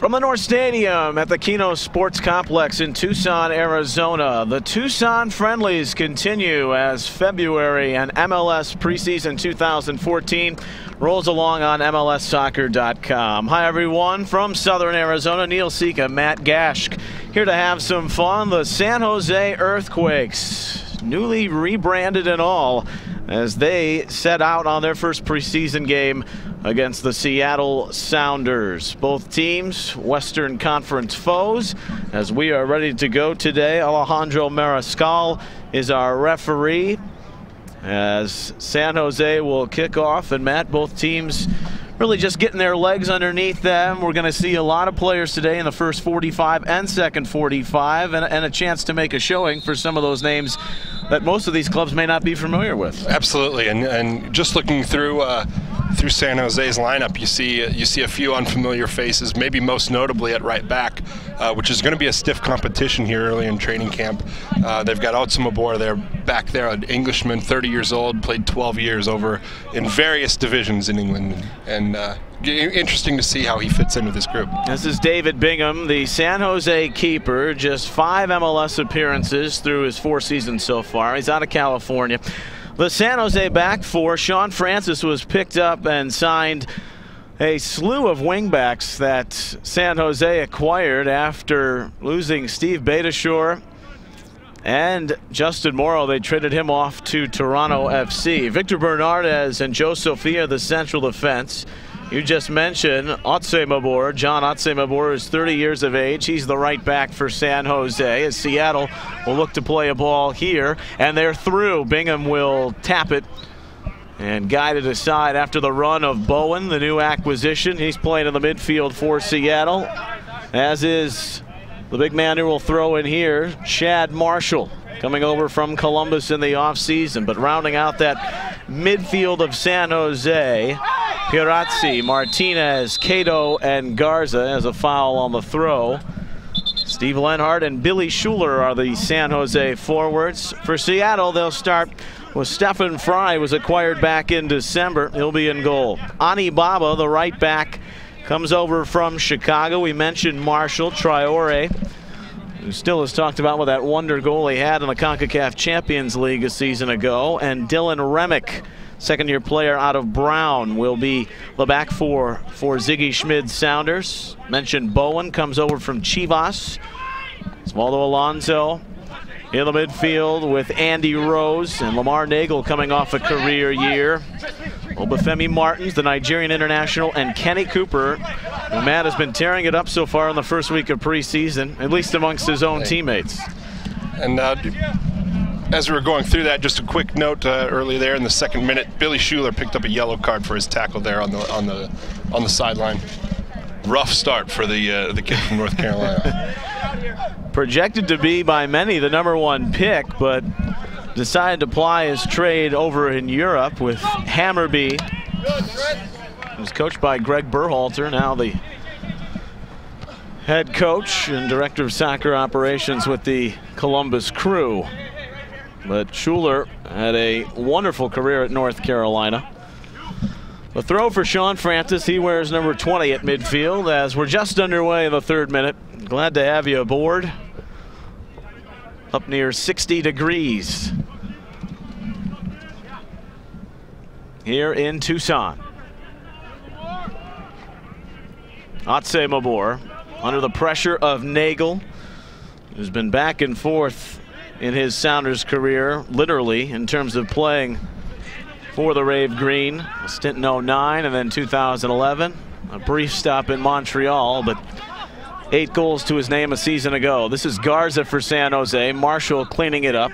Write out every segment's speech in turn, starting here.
From the North Stadium at the Keno Sports Complex in Tucson, Arizona, the Tucson Friendlies continue as February and MLS Preseason 2014 rolls along on MLSsoccer.com. Hi, everyone. From Southern Arizona, Neil Sika, Matt Gashk, here to have some fun. The San Jose Earthquakes, newly rebranded and all, as they set out on their first preseason game against the Seattle Sounders. Both teams Western Conference foes. As we are ready to go today, Alejandro Mariscal is our referee as San Jose will kick off. And Matt, both teams really just getting their legs underneath them. We're going to see a lot of players today in the first 45 and second 45, and a chance to make a showing for some of those names that most of these clubs may not be familiar with. Absolutely, and just looking through San Jose's lineup, you see a few unfamiliar faces, maybe most notably at right back, which is going to be a stiff competition here early in training camp. They've got Otsamabor there, back there, an Englishman, 30 years old, played 12 years over in various divisions in England, and interesting to see how he fits in with this group. This is David Bingham, the San Jose keeper, just 5 MLS appearances through his 4 seasons so far. He's out of California. The San Jose back four, Sean Francis was picked up and signed a slew of wingbacks that San Jose acquired after losing Steve Beitashour and Justin Morrow. They traded him off to Toronto FC. Victor Bernardez and Joe Sofia, the central defense. You just mentioned Otsamabor. John Otsamabor is 30 years of age. He's the right back for San Jose, as Seattle will look to play a ball here. And they're through. Bingham will tap it and guide it aside after the run of Bowen, the new acquisition. He's playing in the midfield for Seattle, as is the big man who will throw in here, Chad Marshall, coming over from Columbus in the offseason. But rounding out that midfield of San Jose, Pirazzi, Martinez, Cato, and Garza as a foul on the throw. Steve Lenhart and Billy Schuler are the San Jose forwards. For Seattle, they'll start with Stefan Fry, was acquired back in December. He'll be in goal. Ani Baba, the right back, comes over from Chicago. We mentioned Marshall Traore, who still is talked about with that wonder goal he had in the CONCACAF Champions League a season ago. And Dylan Remick, second-year player out of Brown, will be the back four for Ziggy Schmid's Sounders. Mentioned Bowen comes over from Chivas. Osvaldo Alonso in the midfield with Andy Rose and Lamar Nagel coming off a career year. Obafemi Martins, the Nigerian international, and Kenny Cooper, who Matt has been tearing it up so far in the first week of preseason, at least amongst his own teammates. And as we were going through that, just a quick note early there in the second minute, Billy Schuler picked up a yellow card for his tackle there on the sideline. Rough start for the kid from North Carolina. Projected to be by many the #1 pick, but decided to ply his trade over in Europe with Hammarby. He was coached by Greg Berhalter, now the head coach and director of soccer operations with the Columbus Crew. But Schuler had a wonderful career at North Carolina. The throw for Sean Francis. He wears number 20 at midfield as we're just underway in the 3rd minute. Glad to have you aboard. Up near 60 degrees here in Tucson. Otsamabor under the pressure of Nagel, who's been back and forth in his Sounders career, literally, in terms of playing for the Rave Green. A stint in 09 and then 2011. A brief stop in Montreal, but 8 goals to his name a season ago. This is Garza for San Jose. Marshall cleaning it up.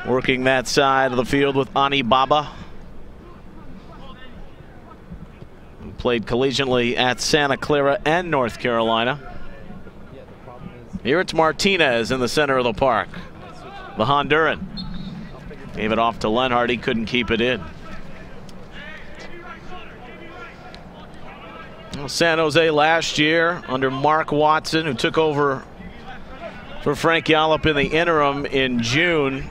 Working that side of the field with Ani Baba, who played collegiately at Santa Clara and North Carolina. Here it's Martinez in the center of the park. The Honduran gave it off to Lenhart. He couldn't keep it in. Well, San Jose last year under Mark Watson, who took over for Frank Yallop in the interim in June,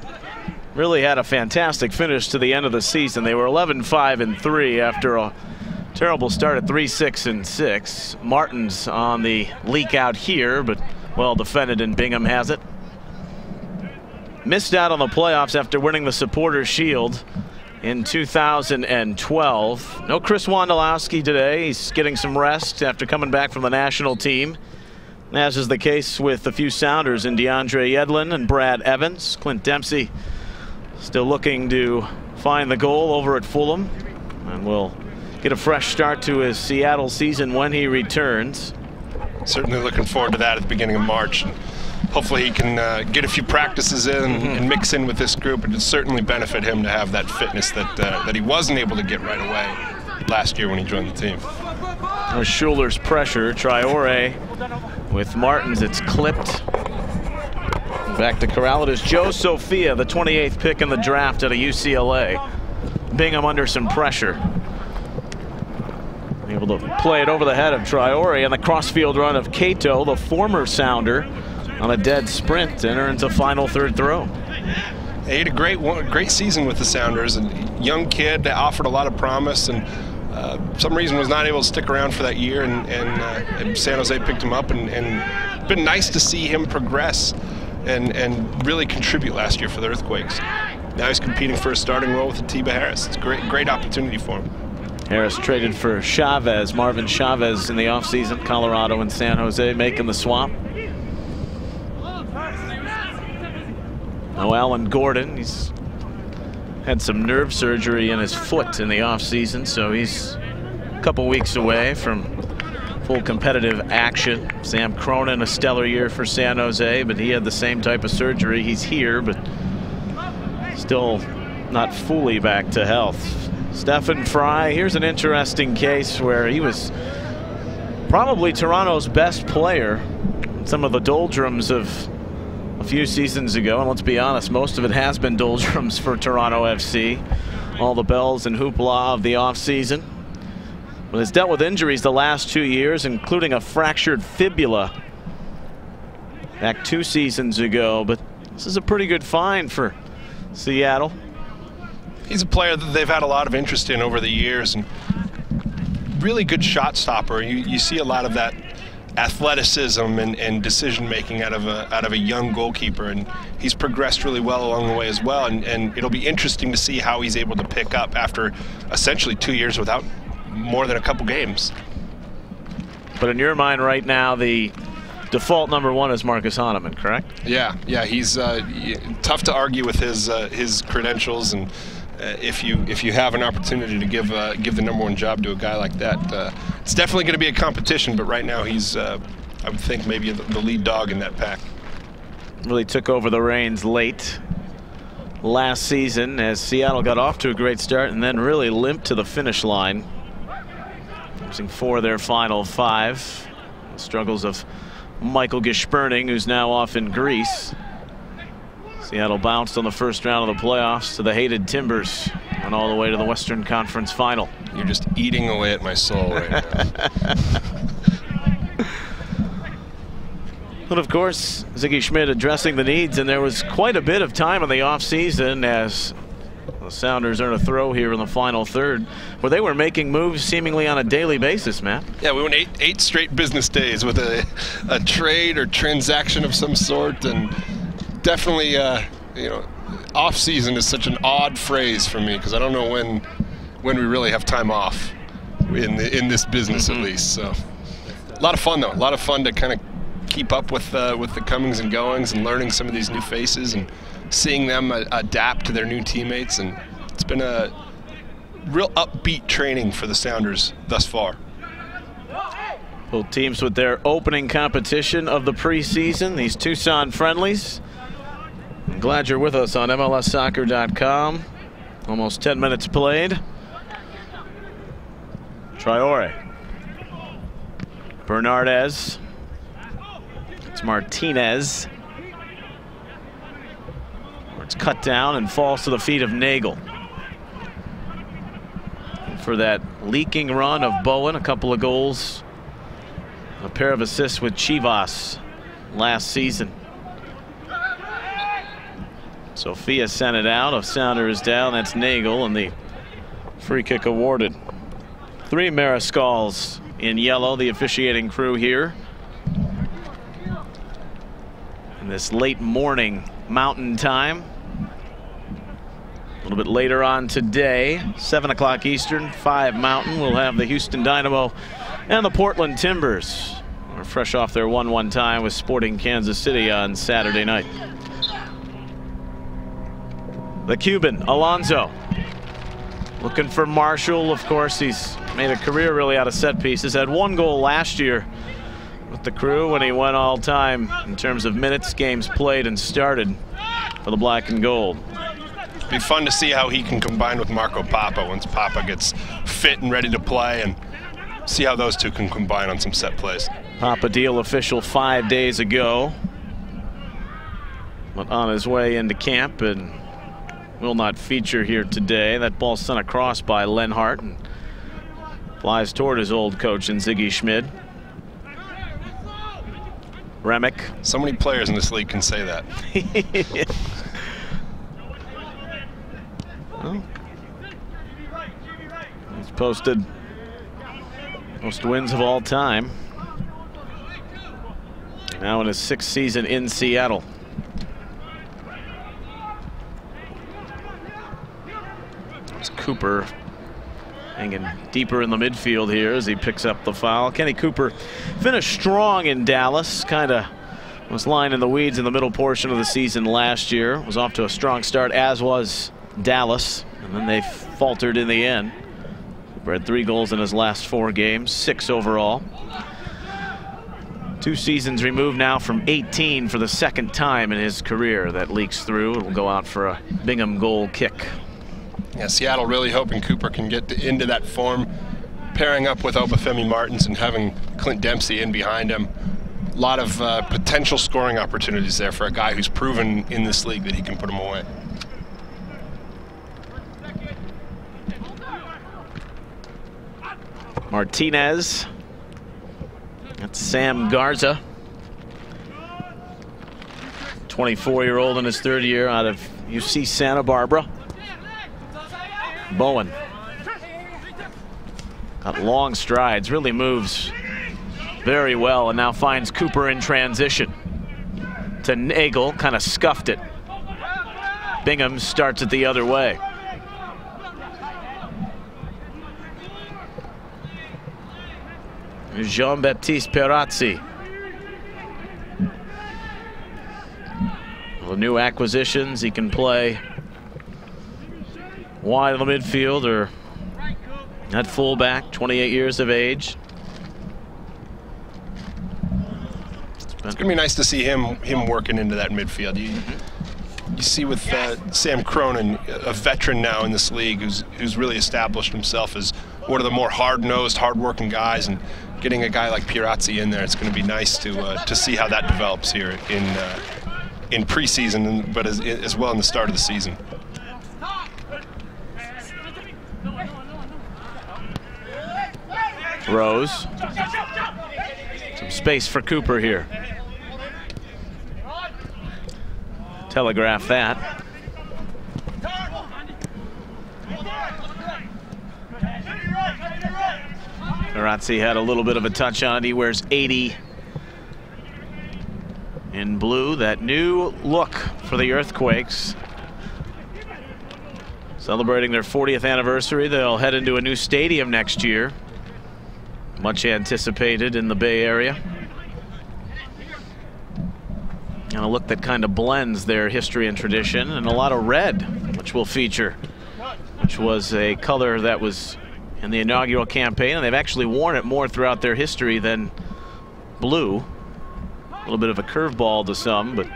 really had a fantastic finish to the end of the season. They were 11-5-3 after a Terrible start at 3-6-6. Martins on the leak out here, but well defended, and Bingham has it. Missed out on the playoffs after winning the Supporters Shield in 2012. No Chris Wondolowski today. He's getting some rest after coming back from the national team, as is the case with a few Sounders in DeAndre Yedlin and Brad Evans. Clint Dempsey still looking to find the goal over at Fulham, and will get a fresh start to his Seattle season when he returns. Certainly looking forward to that at the beginning of March. And hopefully he can get a few practices in and mix in with this group. It would certainly benefit him to have that fitness that he wasn't able to get right away last year when he joined the team. There's Schuler's pressure. Traore with Martins. It's clipped. Back to corral it is Joe Sophia, the 28th pick in the draft out of UCLA. Bingham under some pressure. Able to play it over the head of Traore, and the crossfield run of Cato, the former Sounder, on a dead sprint, and earns a final third throw. He had a great season with the Sounders. A young kid that offered a lot of promise, and some reason was not able to stick around for that year, and San Jose picked him up, and been nice to see him progress and really contribute last year for the Earthquakes. Now he's competing for a starting role with Atiba Harris. It's a great opportunity for him. Harris traded for Chavez, Marvin Chavez, in the offseason. Colorado and San Jose making the swap. Now Alan Gordon, he's had some nerve surgery in his foot in the offseason, so he's a couple weeks away from full competitive action. Sam Cronin, a stellar year for San Jose, but he had the same type of surgery. He's here, but still not fully back to health. Stephen Fry, here's an interesting case where he was probably Toronto's best player in some of the doldrums of a few seasons ago, and let's be honest, most of it has been doldrums for Toronto FC. All the bells and hoopla of the offseason. But has dealt with injuries the last 2 years, including a fractured fibula back 2 seasons ago. But this is a pretty good find for Seattle. He's a player that they've had a lot of interest in over the years, and really good shot stopper. You see a lot of that athleticism and decision making out of a young goalkeeper, and he's progressed really well along the way as well. And it'll be interesting to see how he's able to pick up after essentially 2 years without more than a couple games. But in your mind right now, the default number 1 is Marcus Hahnemann, correct? Yeah, he's tough to argue with his credentials, and if you have an opportunity to give the number 1 job to a guy like that, it's definitely going to be a competition. But right now he's I would think maybe the lead dog in that pack. Really took over the reins late last season as Seattle got off to a great start and then really limped to the finish line, losing 4 of their final 5. The struggles of Michael Geschperning, who's now off in Greece. Seattle bounced on the first round of the playoffs to the hated Timbers and all the way to the Western Conference Final. You're just eating away at my soul right now. But of course, Ziggy Schmidt addressing the needs, and there was quite a bit of time in the offseason as the Sounders earn a throw here in the final third, where they were making moves seemingly on a daily basis, Matt. Yeah, we went eight straight business days with a trade or transaction of some sort, and definitely, off season is such an odd phrase for me because I don't know when we really have time off in this business, at least. So a lot of fun though. A lot of fun to kind of keep up with the comings and goings and learning some of these new faces and seeing them adapt to their new teammates. And it's been a real upbeat training for the Sounders thus far. Both teams with their opening competition of the preseason, these Tucson friendlies. I'm glad you're with us on MLSsoccer.com. Almost 10 minutes played. Traore. Bernardez. It's Martinez. It's cut down and falls to the feet of Nagel. And for that leaking run of Bowen, a couple of goals, a pair of assists with Chivas last season. Sophia sent it out. A Sounder is down. That's Nagel, and the free kick awarded. Three Mariscals in yellow, the officiating crew here. In this late morning Mountain Time. A little bit later on today, 7 o'clock Eastern, 5 Mountain, we'll have the Houston Dynamo and the Portland Timbers. We're fresh off their 1-1 tie with Sporting Kansas City on Saturday night. The Cuban, Alonso, looking for Marshall. Of course, he's made a career really out of set pieces. Had 1 goal last year with the crew when he went all time in terms of minutes, games played, and started for the black and gold. It'd be fun to see how he can combine with Marco Papa once Papa gets fit and ready to play, and see how those two can combine on some set plays. Papa deal official 5 days ago, but on his way into camp and will not feature here today. That ball sent across by Lenhart and flies toward his old coach in Ziggy Schmid. Remick. So many players in this league can say that. Well, he's posted most wins of all time. Now in his 6th season in Seattle. It's Cooper hanging deeper in the midfield here as he picks up the foul. Kenny Cooper finished strong in Dallas, kind of was lying in the weeds in the middle portion of the season last year. Was off to a strong start, as was Dallas, and then they faltered in the end. Cooper had 3 goals in his last 4 games, 6 overall. 2 seasons removed now from 18 for the 2nd time in his career. That leaks through. It will go out for a Bingham goal kick. Yeah, Seattle really hoping Cooper can get into that form, pairing up with Obafemi Martins and having Clint Dempsey in behind him. A lot of potential scoring opportunities there for a guy who's proven in this league that he can put them away. Martinez. That's Sam Garza. 24-year-old in his 3rd year out of UC Santa Barbara. Bowen. Got long strides, really moves very well, and now finds Cooper in transition. To Nagel, kind of scuffed it. Bingham starts it the other way. Jean-Baptiste Perazzi. Well, new acquisitions, he can play wide in the midfield or at fullback, 28 years of age. It's gonna be nice to see him working into that midfield. You see with Sam Cronin, a veteran now in this league, who's really established himself as one of the more hard-nosed, hard-working guys, and getting a guy like Pirazzi in there, it's going to be nice to see how that develops here in preseason, but as well in the start of the season. Rose. Some space for Cooper here. Telegraph that. Perazzi had a little bit of a touch on it. He wears 80 in blue. That new look for the Earthquakes. Celebrating their 40th anniversary. They'll head into a new stadium next year. Much anticipated in the Bay Area. And a look that kind of blends their history and tradition, and a lot of red, which will feature, which was a color that was in the inaugural campaign, and they've actually worn it more throughout their history than blue. A little bit of a curveball to some, but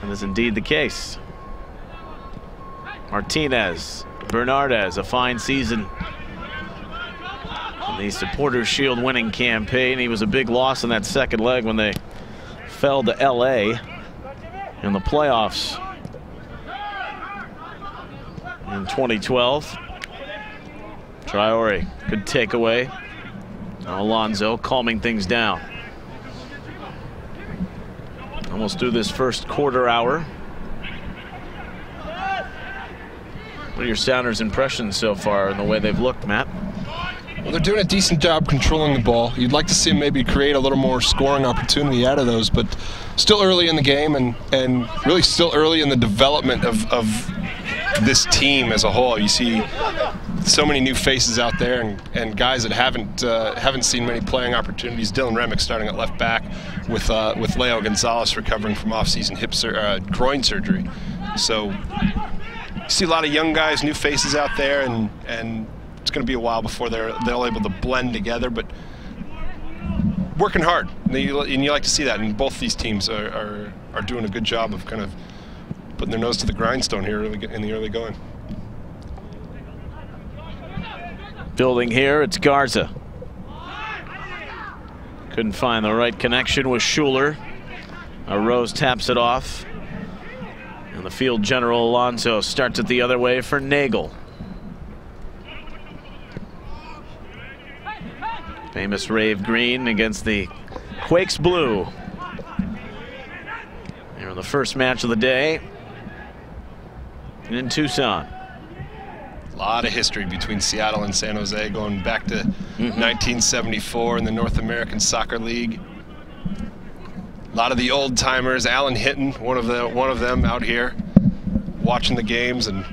that is indeed the case. Martinez, Bernardez, a fine season in the Supporters Shield winning campaign. He was a big loss in that 2nd leg when they fell to LA in the playoffs in 2012. Traore, good takeaway. Alonso calming things down. Almost through this first quarter hour. What are your Sounders' impressions so far in the way they've looked, Matt? Well, they're doing a decent job controlling the ball. You'd like to see them maybe create a little more scoring opportunity out of those, but still early in the game and really still early in the development of this team as a whole. You see so many new faces out there and guys that haven't seen many playing opportunities. Dylan Remick starting at left back with Leo Gonzalez recovering from off-season groin surgery. So you see a lot of young guys, new faces out there, and it's going to be a while before they're able to blend together, but working hard, and you like to see that. And both these teams are doing a good job of kind of putting their nose to the grindstone here in the early going. Building here, it's Garza. Couldn't find the right connection with Schuler. Rose taps it off. And the field general Alonso starts it the other way for Nagel. Famous Rave Green against the Quakes Blue. Here in the first match of the day in Tucson. A lot of history between Seattle and San Jose going back to 1974 in the North American Soccer League. A lot of the old timers. Alan Hinton, one of them out here watching the games and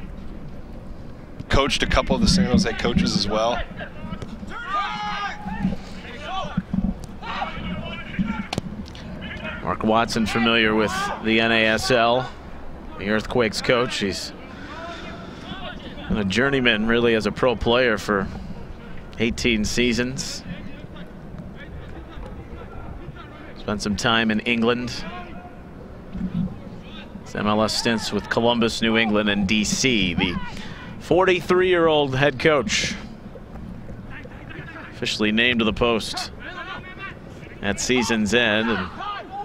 coached a couple of the San Jose coaches as well. Mark Watson, familiar with the NASL, the Earthquakes coach. He's been a journeyman really as a pro player for 18 seasons. Spent some time in England. His MLS stints with Columbus, New England, and DC. The 43-year-old head coach officially named to the post at season's end, and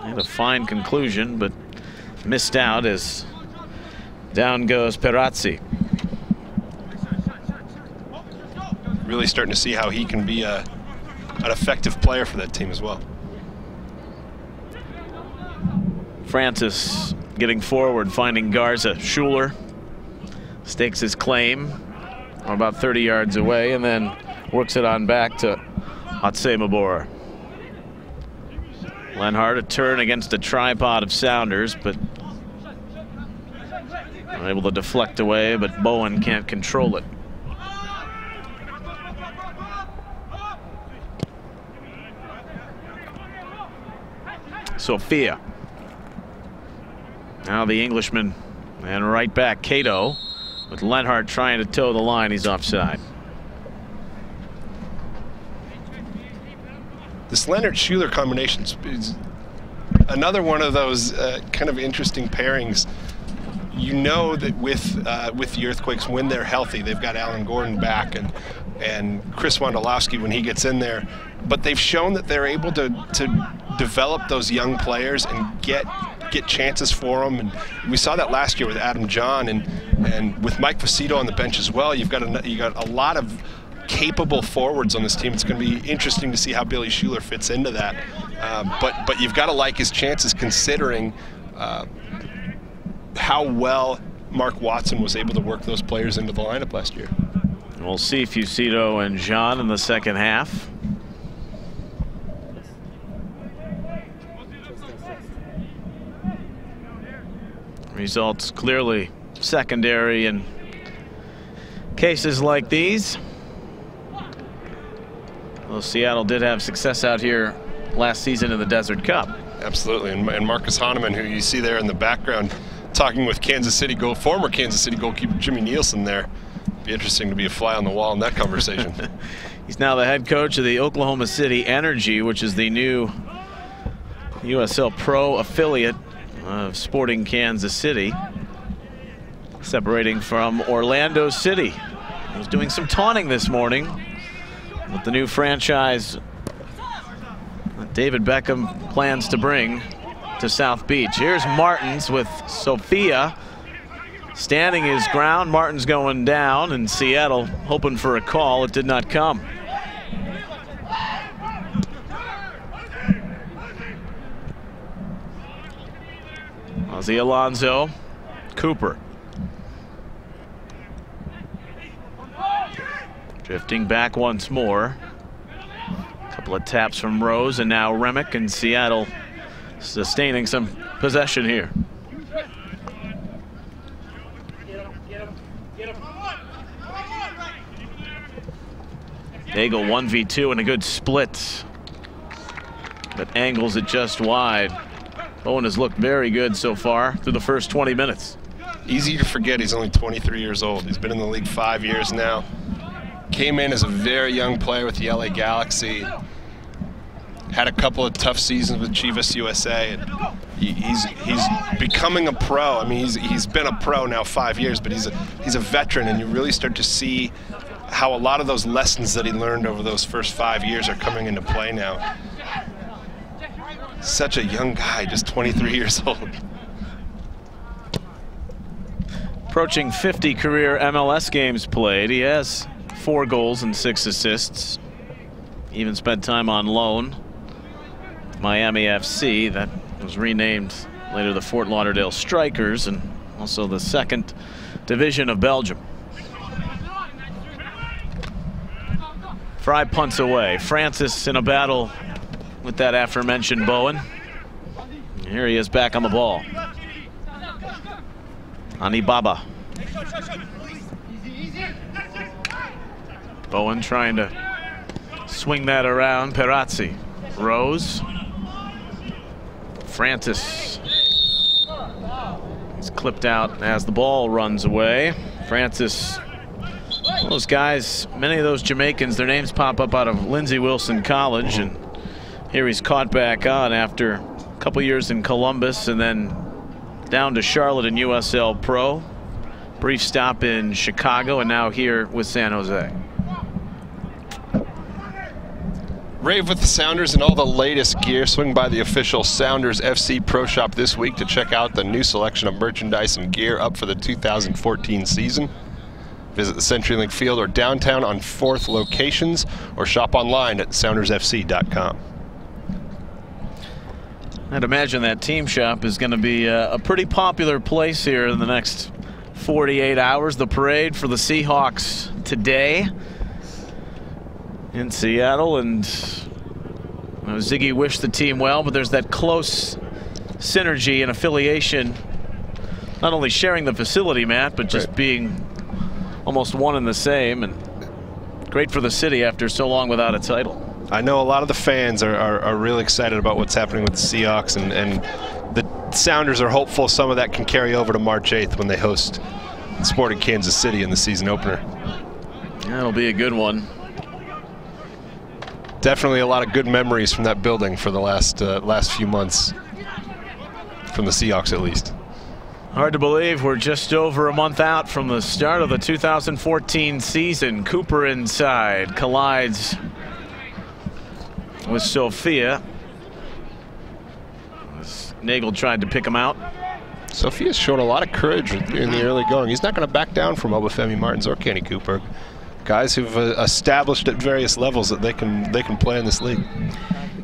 had a fine conclusion, but missed out as down goes Perazzi. Really starting to see how he can be an effective player for that team as well. Francis getting forward, finding Garza. Schuler stakes his claim about 30 yards away and then works it on back to Hatsé-Mabora. Lenhart a turn against a tripod of Sounders, but able to deflect away, but Bowen can't control it. Sophia. Now the Englishman, and right back Cato, with Lenhart trying to toe the line. He's offside. This Leonard-Schuler combination is another one of those kind of interesting pairings. You know that with the Earthquakes, when they're healthy, they've got Alan Gordon back and Chris Wondolowski when he gets in there. But they've shown that they're able to develop those young players and get chances for them. And we saw that last year with Adam John and with Mike Facito on the bench as well. You've got a lot of capable forwards on this team. It's going to be interesting to see how Billy Schuler fits into that. But you've got to like his chances considering how well Mark Watson was able to work those players into the lineup last year. We'll see Fusito and Jean in the second half. Results clearly secondary in cases like these. Well, Seattle did have success out here last season in the Desert Cup. Absolutely, and Marcus Hahnemann, who you see there in the background, talking with former Kansas City goalkeeper Jimmy Nielsen there. Be interesting to be a fly on the wall in that conversation. He's now the head coach of the Oklahoma City Energy, which is the new USL Pro affiliate of Sporting Kansas City, separating from Orlando City. He was doing some taunting this morning with the new franchise that David Beckham plans to bring to South Beach. Here's Martins with Sophia standing his ground. Martins going down, and Seattle hoping for a call. It did not come. Ozzy Alonso, Cooper. Drifting back once more. A couple of taps from Rose, and now Remick, and Seattle sustaining some possession here. Nagel 1v2 and a good split, but angles it just wide. Bowen has looked very good so far through the first 20 minutes. Easy to forget he's only 23 years old. He's been in the league 5 years now. Came in as a very young player with the LA Galaxy. Had a couple of tough seasons with Chivas USA. And he's becoming a pro. I mean, he's been a pro now 5 years, but he's a veteran, and you really start to see how a lot of those lessons that he learned over those first 5 years are coming into play now. Such a young guy, just 23 years old. Approaching 50 career MLS games played. He has 4 goals and 6 assists. Even spent time on loan. Miami FC, that was renamed later the Fort Lauderdale Strikers, and also the 2nd division of Belgium. Fry punts away. Francis in a battle with that aforementioned Bowen. Here he is back on the ball. Anibaba. Bowen trying to swing that around. Perazzi. Rose. Francis. He's clipped out as the ball runs away. Francis. Those guys, many of those Jamaicans, their names pop up out of Lindsey Wilson College, and here he's caught back on after a couple years in Columbus and then down to Charlotte and USL Pro. Brief stop in Chicago, and now here with San Jose. Rave with the Sounders and all the latest gear. Swing by the official Sounders FC Pro Shop this week to check out the new selection of merchandise and gear up for the 2014 season. Visit the CenturyLink Field or downtown on 4th locations, or shop online at soundersfc.com. I'd imagine that team shop is going to be a pretty popular place here in the next 48 hours. The parade for the Seahawks today in Seattle, and Ziggy wished the team well, but there's that close synergy and affiliation, not only sharing the facility, Matt, but just being almost one and the same, and great for the city after so long without a title. I know a lot of the fans are really excited about what's happening with the Seahawks, and the Sounders are hopeful some of that can carry over to March 8th when they host Sporting Kansas City in the season opener. That'll be a good one. Definitely a lot of good memories from that building for the last few months, from the Seahawks at least. Hard to believe we're just over a month out from the start of the 2014 season. Cooper inside, collides with Sophia. Nagel tried to pick him out. Sophia's shown a lot of courage in the early going. He's not going to back down from Obafemi Martins or Kenny Cooper. Guys who've established at various levels that they can play in this league.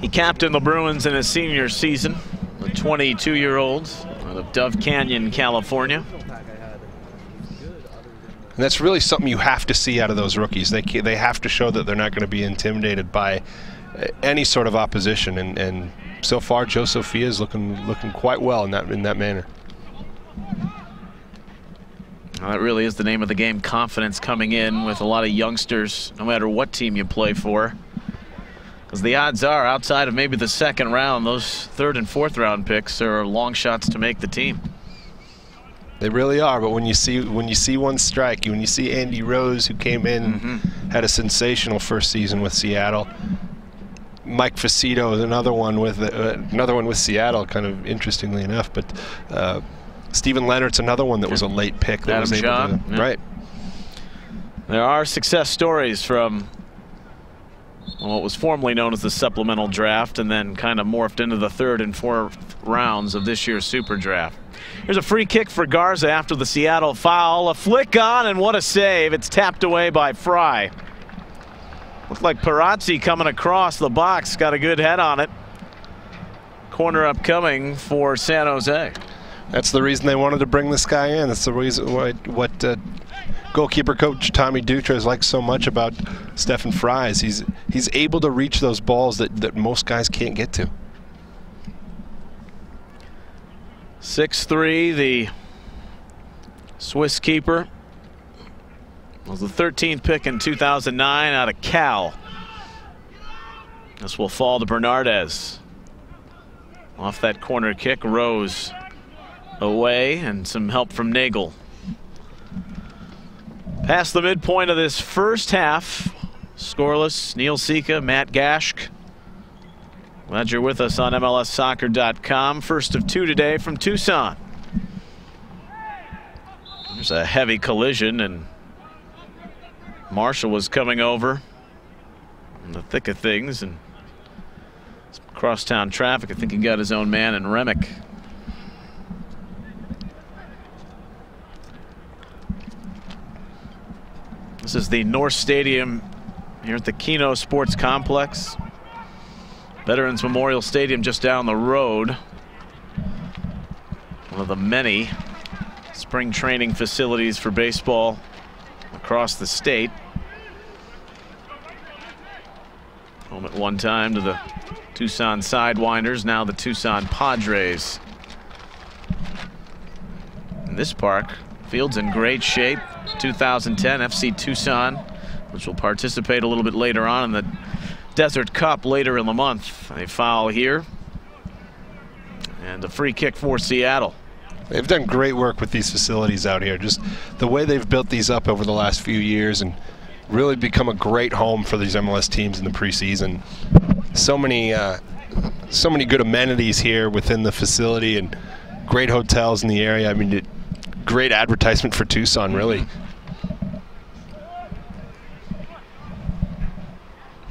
He captained the Bruins in his senior season. The 22-year-old out of Dove Canyon, California. And that's really something you have to see out of those rookies. They have to show that they're not going to be intimidated by any sort of opposition. And so far, Joe Sophia is looking quite well in that manner. Well, that really is the name of the game. Confidence coming in with a lot of youngsters, no matter what team you play for. Because the odds are, outside of maybe the second round, those 3rd and 4th round picks are long shots to make the team. They really are. But when you see one strike, when you see Andy Rose, who came in, had a sensational first season with Seattle. Mike Facito is another one with Seattle, kind of interestingly enough. But Stephen Leonard's another one that was a late pick. That was able to, right. There are success stories from what was formerly known as the supplemental draft, and then kind of morphed into the 3rd and 4th rounds of this year's Super Draft. Here's a free kick for Garza after the Seattle foul. A flick on, and what a save. It's tapped away by Fry. Looked like Perazzi coming across the box. Got a good head on it. Corner upcoming for San Jose. That's the reason they wanted to bring this guy in. That's the reason what goalkeeper coach Tommy Dutra likes so much about Stefan Frei is he's able to reach those balls that most guys can't get to. 6'3", the Swiss keeper. Was the 13th pick in 2009 out of Cal. This will fall to Bernardez. Off that corner kick, Rose away, and some help from Nagel. Past the midpoint of this first half, scoreless. Neil Sika, Matt Gashk. Glad you're with us on MLSsoccer.com. First of two today from Tucson. There's a heavy collision, and Marshall was coming over in the thick of things, and crosstown traffic. I think he got his own man in Remick. This is the North Stadium here at the Keno Sports Complex. Veterans Memorial Stadium just down the road. One of the many spring training facilities for baseball across the state. Home at one time to the Tucson Sidewinders, now the Tucson Padres. In this park, field's in great shape. 2010 FC Tucson, which will participate a little bit later on in the Desert Cup later in the month. A foul here, and a free kick for Seattle. They've done great work with these facilities out here. Just the way they've built these up over the last few years and really become a great home for these MLS teams in the preseason. So many good amenities here within the facility and great hotels in the area. I mean, great advertisement for Tucson, really.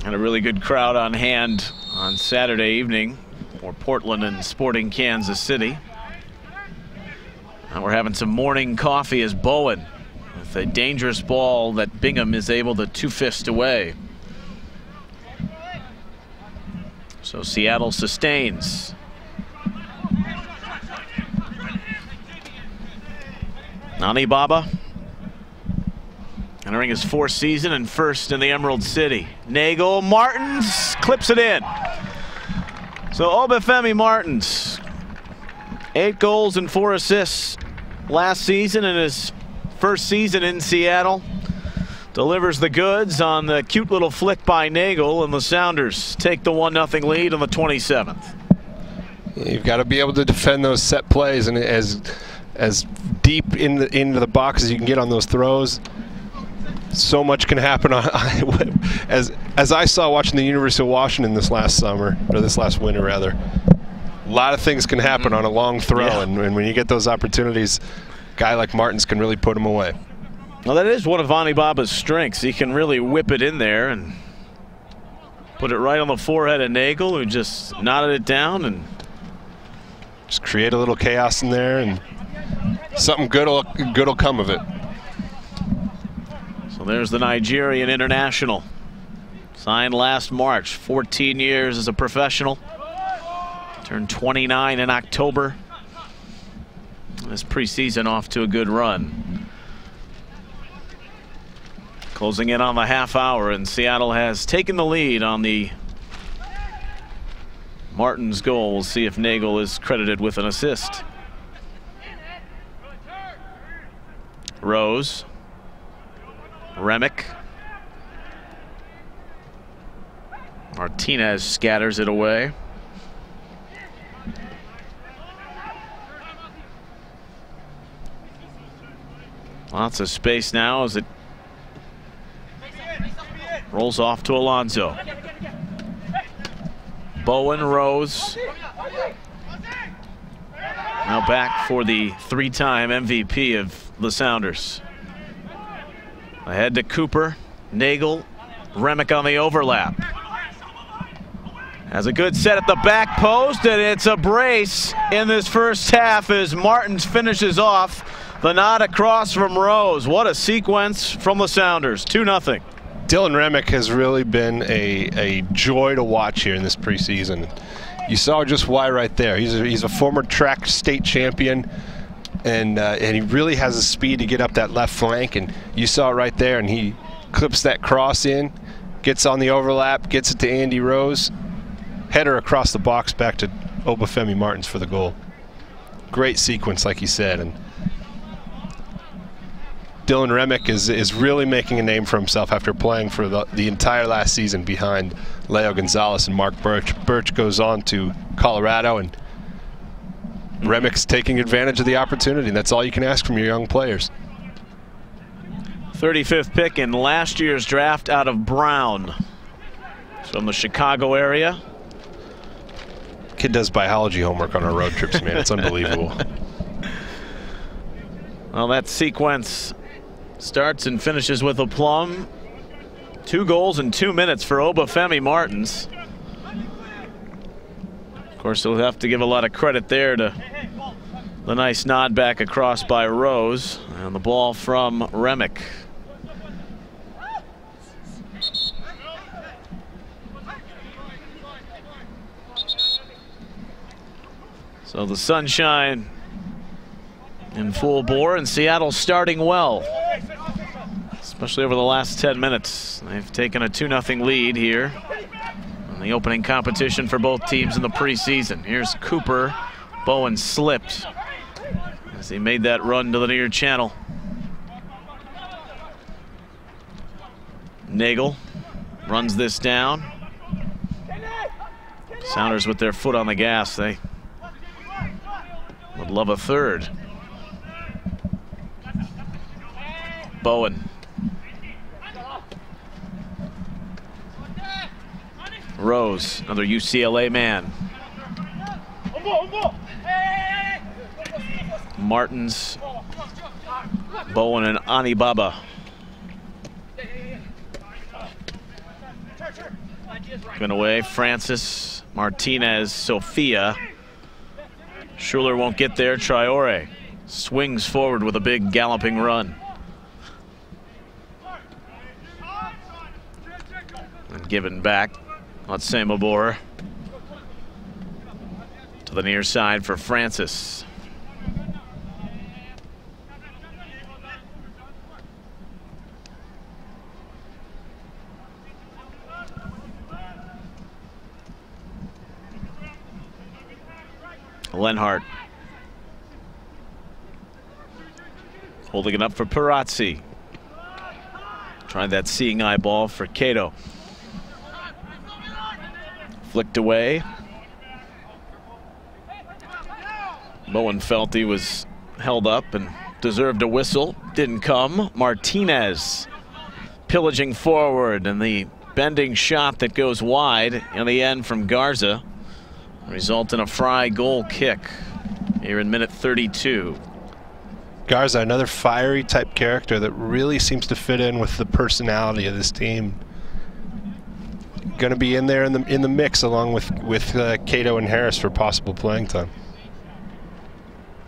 And a really good crowd on hand on Saturday evening for Portland and Sporting Kansas City. Now we're having some morning coffee as Bowen with a dangerous ball that Bingham is able to two-fist away. So Seattle sustains. Nani Baba entering his fourth season and first in the Emerald City. Nagel, Martins clips it in. So Obafemi Martins, 8 goals and 4 assists last season in his first season in Seattle. Delivers the goods on the cute little flick by Nagel, and the Sounders take the 1-0 lead on the 27th. You've got to be able to defend those set plays, and as deep into the box as you can get on those throws. So much can happen on, as I saw watching the University of Washington this last summer, or this last winter rather. A lot of things can happen on a long throw, yeah. and when you get those opportunities, a guy like Martins can really put them away. Well, that is one of Vani Baba's strengths. He can really whip it in there and put it right on the forehead of Nagel, who just knotted it down and just create a little chaos in there, and something good will come of it. So there's the Nigerian international. Signed last March, 14 years as a professional. Turned 29 in October. This preseason off to a good run. Closing in on the half hour, and Seattle has taken the lead on the Martins goal. We'll see if Nagel is credited with an assist. Rose. Remick. Martinez scatters it away. Lots of space now as it rolls off to Alonso. Bowen, Rose. Now back for the 3-time MVP of the Sounders. Ahead to Cooper, Nagel, Remick on the overlap. Has a good set at the back post, and it's a brace in this first half as Martins finishes off the nod across from Rose. What a sequence from the Sounders. 2-0. Dylan Remick has really been a joy to watch here in this preseason. You saw just why right there. He's a former track state champion. and he really has the speed to get up that left flank, and you saw it right there, and he clips that cross in, gets on the overlap, gets it to Andy Rose, header across the box back to Obafemi Martins for the goal. Great sequence, like he said, and Dylan Remick is really making a name for himself after playing for the entire last season behind Leo Gonzalez and Mark Birch. Birch goes on to Colorado, and Remick's taking advantage of the opportunity. That's all you can ask from your young players. 35th pick in last year's draft out of Brown. He's from the Chicago area. Kid does biology homework on our road trips, man. It's unbelievable. Well, that sequence starts and finishes with a plum. 2 goals in 2 minutes for Obafemi Martins. Of course, he'll have to give a lot of credit there to the nice nod back across by Rose, and the ball from Remick. So the sunshine in full bore, and Seattle starting well, especially over the last 10 minutes. They've taken a 2-0 lead here in the opening competition for both teams in the preseason. Here's Cooper. Bowen slipped as he made that run to the near channel. Nagel runs this down. Sounders with their foot on the gas. They would love a third. Bowen. Rose, another UCLA man. Martins, Bowen, and Anibaba. Given away, Francis, Martinez, Sophia. Schuler won't get there. Traore swings forward with a big galloping run. And given back. Otsemabor to the near side for Francis. Lenhart holding it up for Perazzi. Tried that seeing eye ball for Cato. Flicked away. Bowen felt he was held up and deserved a whistle. Didn't come. Martinez pillaging forward, and the bending shot that goes wide in the end from Garza result in a Fry goal kick here in minute 32. Garza, another fiery type character that really seems to fit in with the personality of this team. Going to be in there in the mix along with Cato and Harris for possible playing time.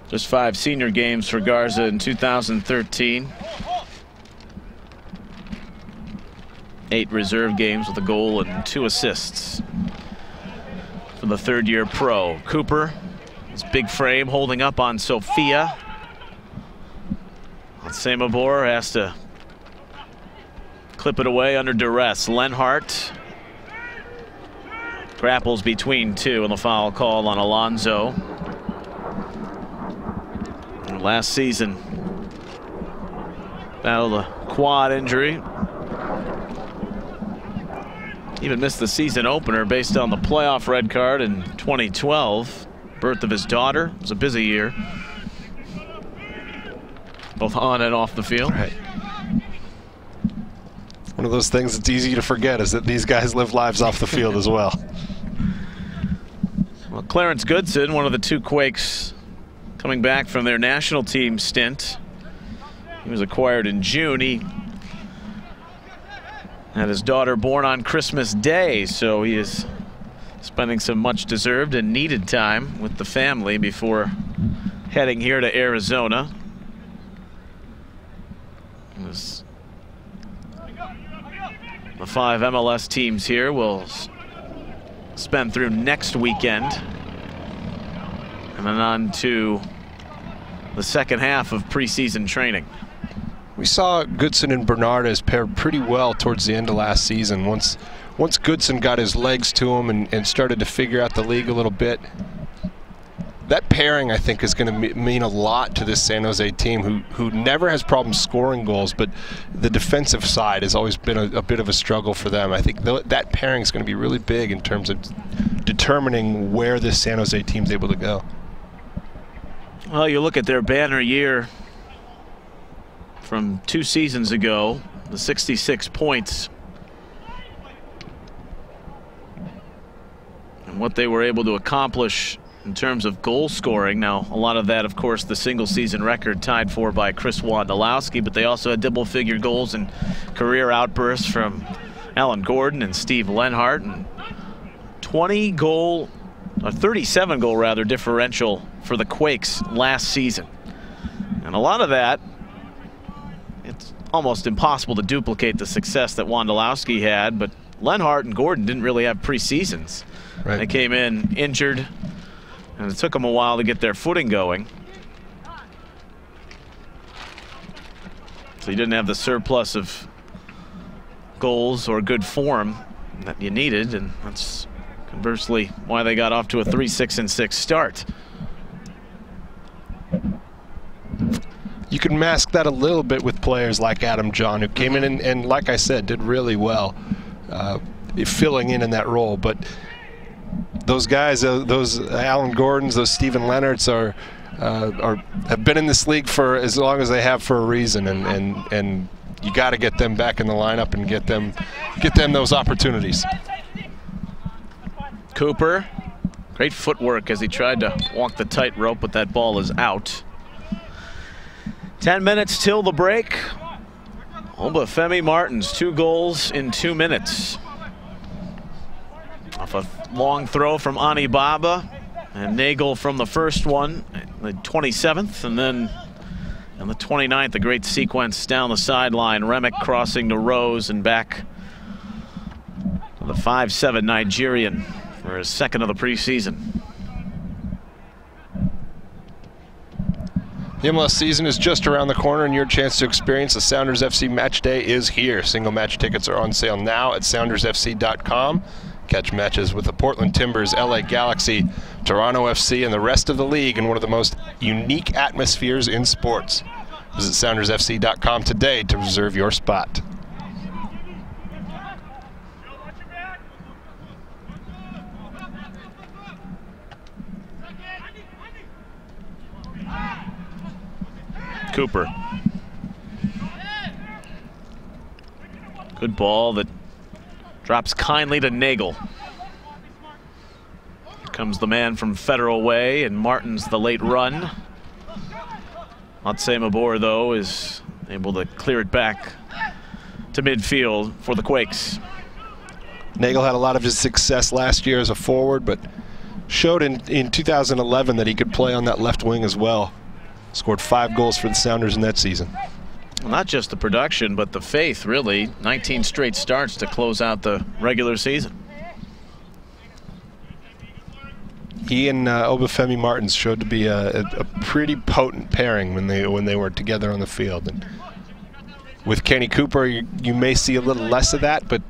Just 5 senior games for Garza in 2013. 8 reserve games with a goal and 2 assists for the third-year pro. Cooper, his big frame holding up on Sophia. Otsemabor has to clip it away under duress. Lenhart grapples between 2 and the foul call on Alonso. And last season battled a quad injury. Even missed the season opener based on the playoff red card in 2012. Birth of his daughter. It was a busy year, both on and off the field. Right. One of those things that's easy to forget is that these guys live lives off the field as well. Well, Clarence Goodson, one of the 2 Quakes coming back from their national team stint. He was acquired in June. He had his daughter born on Christmas Day, so he is spending some much deserved and needed time with the family before heading here to Arizona. The 5 MLS teams here will spend through next weekend, and then on to the second half of preseason training. We saw Goodson and Bernardez pair pretty well towards the end of last season. Once Goodson got his legs to him and started to figure out the league a little bit, that pairing, I think, is going to mean a lot to this San Jose team who never has problems scoring goals, but the defensive side has always been a bit of a struggle for them. I think that pairing is going to be really big in terms of determining where this San Jose team is able to go. Well, you look at their banner year from 2 seasons ago, the 66 points, and what they were able to accomplish in terms of goal scoring. Now, a lot of that, of course, the single season record tied for by Chris Wondolowski, but they also had double-figure goals and career outbursts from Alan Gordon and Steve Lenhart, and 37 goal rather differential for the Quakes last season. And a lot of that, it's almost impossible to duplicate the success that Wondolowski had, but Lenhart and Gordon didn't really have preseasons. Right. They came in injured, and it took them a while to get their footing going. So you didn't have the surplus of goals or good form that you needed, and that's conversely why they got off to a 3-6-6 start. You can mask that a little bit with players like Adam John, who came in and like I said, did really well filling in that role. But those guys, those Alan Gordons, those Stephen Lenharts have been in this league for as long as they have for a reason, and you got to get them back in the lineup and get them those opportunities. Cooper, great footwork as he tried to walk the tightrope, but that ball is out. 10 minutes till the break. Obafemi Martins, 2 goals in 2 minutes. Off a long throw from Ani Baba, and Nagel from the first one, the 27th, and then on the 29th, a great sequence down the sideline. Remick crossing to Rose and back to the 5'7" Nigerian for his second of the preseason. The MLS season is just around the corner, and your chance to experience the Sounders FC match day is here. Single match tickets are on sale now at SoundersFC.com. Catch matches with the Portland Timbers, LA Galaxy, Toronto FC, and the rest of the league in one of the most unique atmospheres in sports. Visit SoundersFC.com today to reserve your spot. Cooper. Good ball that drops kindly to Nagel. Here comes the man from Federal Way, and Martins the late run. Matse Mabor, though, is able to clear it back to midfield for the Quakes. Nagel had a lot of his success last year as a forward, but showed in 2011 that he could play on that left wing as well. Scored 5 goals for the Sounders in that season. Well, not just the production, but the faith, really. 19 straight starts to close out the regular season. He and Obafemi Martins showed to be a pretty potent pairing when they were together on the field. And with Kenny Cooper, you may see a little less of that, but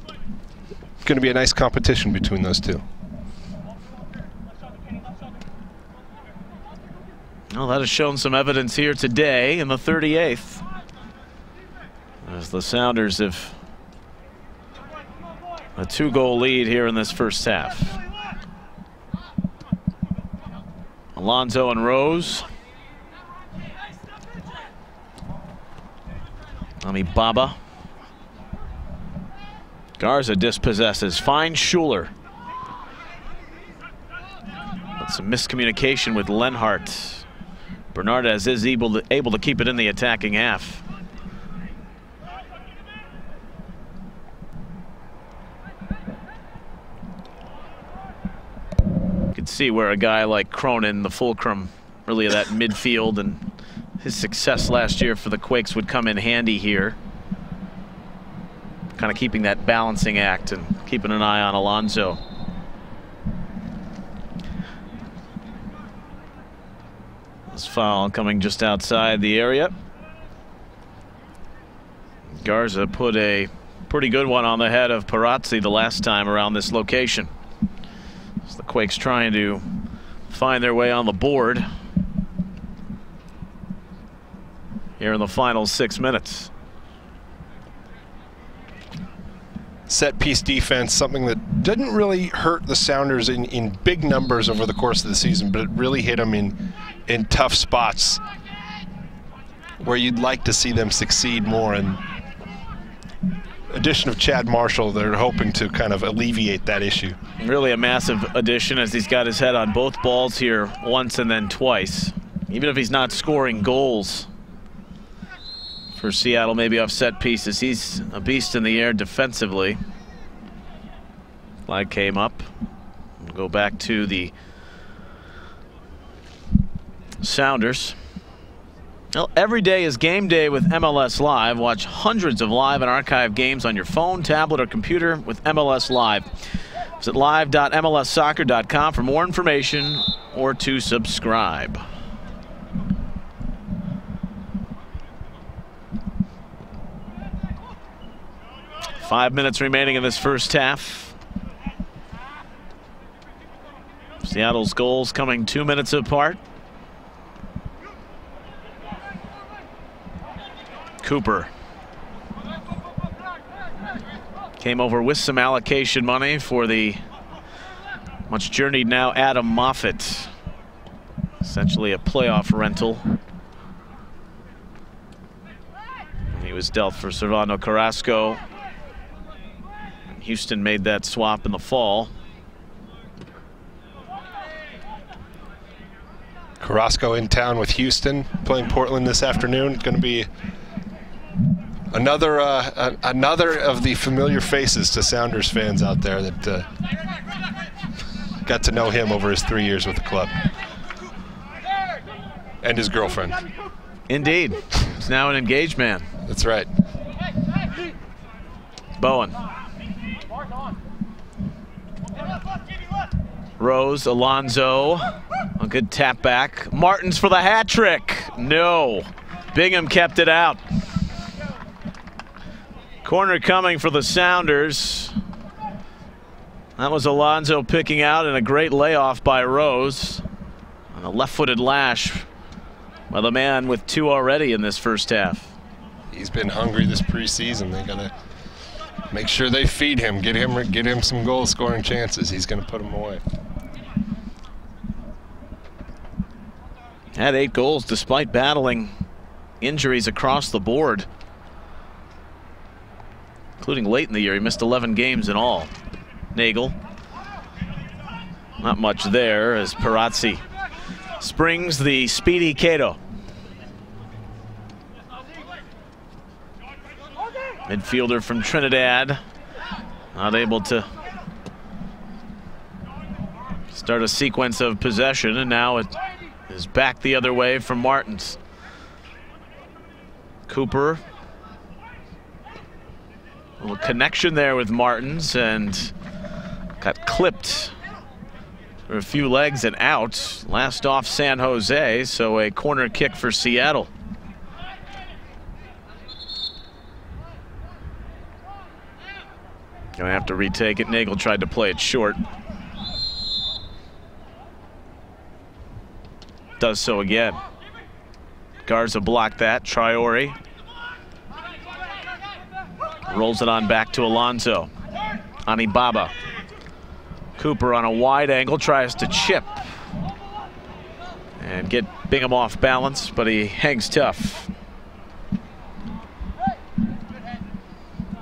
it's going to be a nice competition between those two. Well, that has shown some evidence here today in the 38th, as the Sounders have a 2-goal lead here in this first half. Alonso and Rose. Ami Baba. Garza dispossesses. Finds Schuler. But some miscommunication with Lenhart. Bernardez is able to keep it in the attacking half. You can see where a guy like Cronin, the fulcrum really of that midfield, and his success last year for the Quakes would come in handy here. Kind of keeping that balancing act and keeping an eye on Alonso. This foul coming just outside the area. Garza put a pretty good one on the head of Parazzi the last time around this location. So the Quakes trying to find their way on the board here in the final 6 minutes. Set piece defense, something that didn't really hurt the Sounders in big numbers over the course of the season, but it really hit them in tough spots where you'd like to see them succeed more. And addition of Chad Marshall, they're hoping to kind of alleviate that issue. Really a massive addition, as he's got his head on both balls here once and then twice. Even if he's not scoring goals for Seattle, maybe off set pieces, he's a beast in the air defensively. Flag came up. We'll go back to the Sounders. Well, every day is game day with MLS Live. Watch hundreds of live and archive games on your phone, tablet, or computer with MLS Live. Visit live.mlssoccer.com for more information or to subscribe. Five minutes remaining in this first half. Seattle's goals coming 2 minutes apart. Cooper came over with some allocation money for the much journeyed now Adam Moffat. Essentially a playoff rental. He was dealt for Servando Carrasco. Houston made that swap in the fall. Carrasco in town with Houston, playing Portland this afternoon. Going to be another of the familiar faces to Sounders fans out there that got to know him over his 3 years with the club. And his girlfriend. Indeed. He's now an engaged man. That's right. Bowen. Rose, Alonso, a good tap back. Martins for the hat trick. No. Bingham kept it out. Corner coming for the Sounders. That was Alonso picking out, and a great layoff by Rose. And a left-footed lash by the man with two already in this first half. He's been hungry this preseason. They gotta make sure they feed him, get him some goal-scoring chances. He's gonna put them away. Had 8 goals despite battling injuries across the board, including late in the year. He missed 11 games in all. Nagel, not much there as Parazzi springs the speedy Cato. Midfielder from Trinidad, not able to start a sequence of possession, and now it is back the other way from Martins. Cooper, a little connection there with Martins, and got clipped for a few legs and out. Last off San Jose, so a corner kick for Seattle. Gonna have to retake it. Nagel tried to play it short. Does so again. Garza blocked that. Traore rolls it on back to Alonso. Anibaba. Cooper on a wide angle tries to chip and get Bingham off balance, but he hangs tough.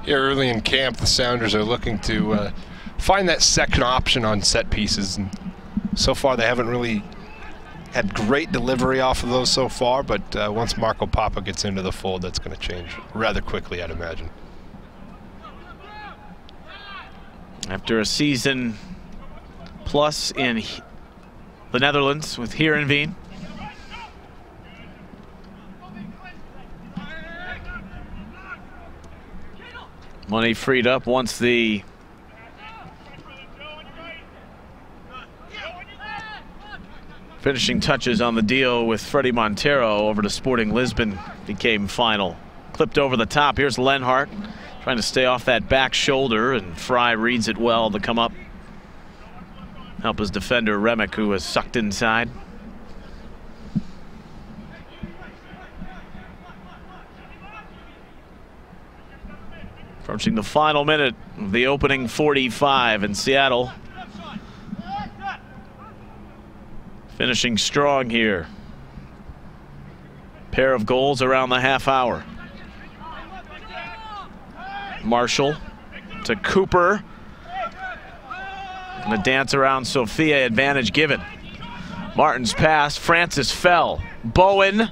Here early in camp, the Sounders are looking to find that second option on set pieces, and so far they haven't really had great delivery off of those so far, but once Marco Papa gets into the fold, that's going to change rather quickly, I'd imagine. After a season plus in the Netherlands with Heerenveen, money freed up once the Finishing touches on the deal with Freddie Montero over to Sporting Lisbon became final. Clipped over the top. Here's Lenhart trying to stay off that back shoulder, and Fry reads it well to come up. Help his defender Remick, who was sucked inside. Approaching the final minute of the opening 45 in Seattle. Finishing strong here. Pair of goals around the half hour. Marshall to Cooper. Gonna dance around Sophia, advantage given. Martin's pass, Francis fell. Bowen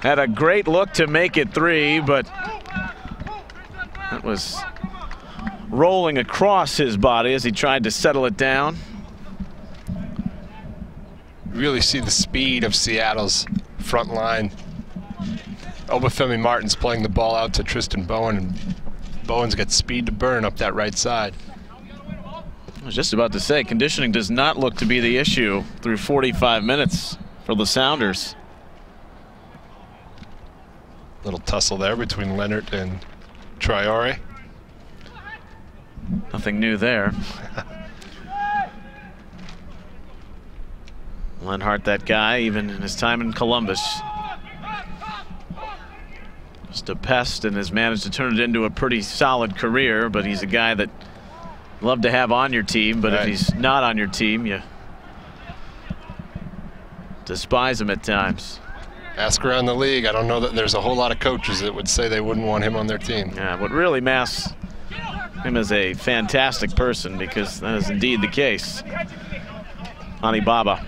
had a great look to make it 3, but that was rolling across his body as he tried to settle it down. Really see the speed of Seattle's front line. Obafemi Martin's playing the ball out to Tristan Bowen, and Bowen's got speed to burn up that right side. I was just about to say, conditioning does not look to be the issue through 45 minutes for the Sounders. Little tussle there between Leonard and Traore. Nothing new there. Lenhart, that guy, even in his time in Columbus. Just a pest and has managed to turn it into a pretty solid career, but he's a guy that you love to have on your team, but if he's not on your team, you despise him at times. Ask around the league. I don't know that there's a whole lot of coaches that would say they wouldn't want him on their team. Yeah, what really masks him as a fantastic person, because that is indeed the case. Ani Baba.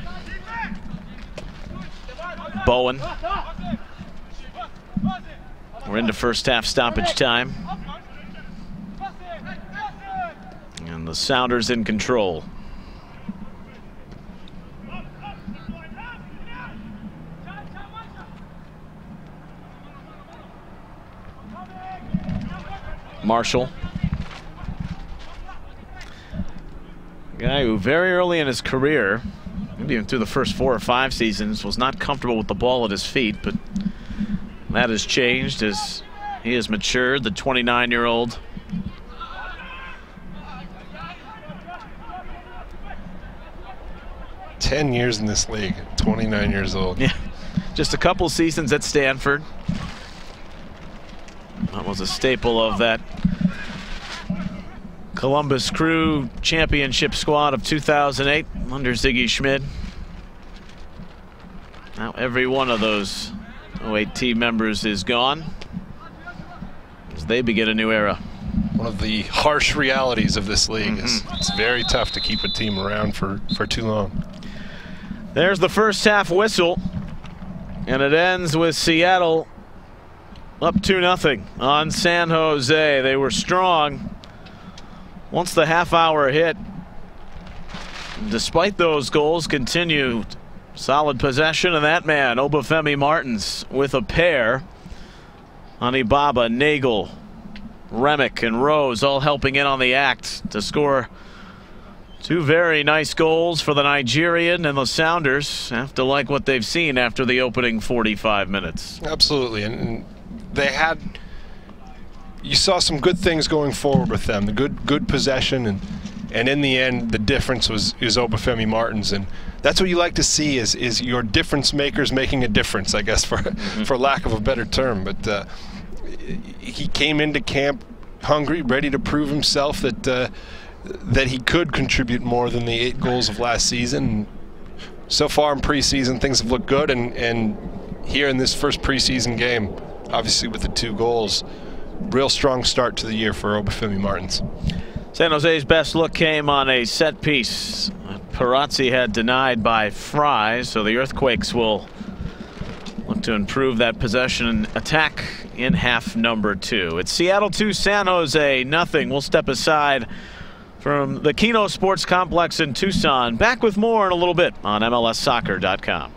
Bowen. We're into first half stoppage time. And the Sounders in control. Marshall. A guy who very early in his career, maybe even through the first 4 or 5 seasons, was not comfortable with the ball at his feet, but that has changed as he has matured, the 29-year-old. "10 years in this league, 29 years old. Yeah, just a couple seasons at Stanford. That was a staple of that Columbus Crew championship squad of 2008 under Ziggy Schmid. Now every one of those 08 team members is gone as they begin a new era. One of the harsh realities of this league is it's very tough to keep a team around for too long. There's the first half whistle, and it ends with Seattle up 2-0 on San Jose. They were strong once the half hour hit. Despite those goals, continued solid possession, and that man, Obafemi Martins, with a pair. Ani Baba, Nagel, Remick, and Rose all helping in on the act to score 2 very nice goals for the Nigerian, and the Sounders have to like what they've seen after the opening 45 minutes. Absolutely, and they had, you saw some good things going forward with them, the good possession, and in the end the difference is Obafemi Martins, and that's what you like to see is your difference makers making a difference, I guess, for lack of a better term. But he came into camp hungry, ready to prove himself that he could contribute more than the 8 goals of last season. So far in preseason, things have looked good, and here in this first preseason game, obviously with the 2 goals, real strong start to the year for Obafemi Martins. San Jose's best look came on a set piece. Perazzi had denied by Fry, so the Earthquakes will look to improve that possession and attack in half number 2. It's Seattle 2, San Jose nothing. We'll step aside from the Keno Sports Complex in Tucson. Back with more in a little bit on MLSsoccer.com.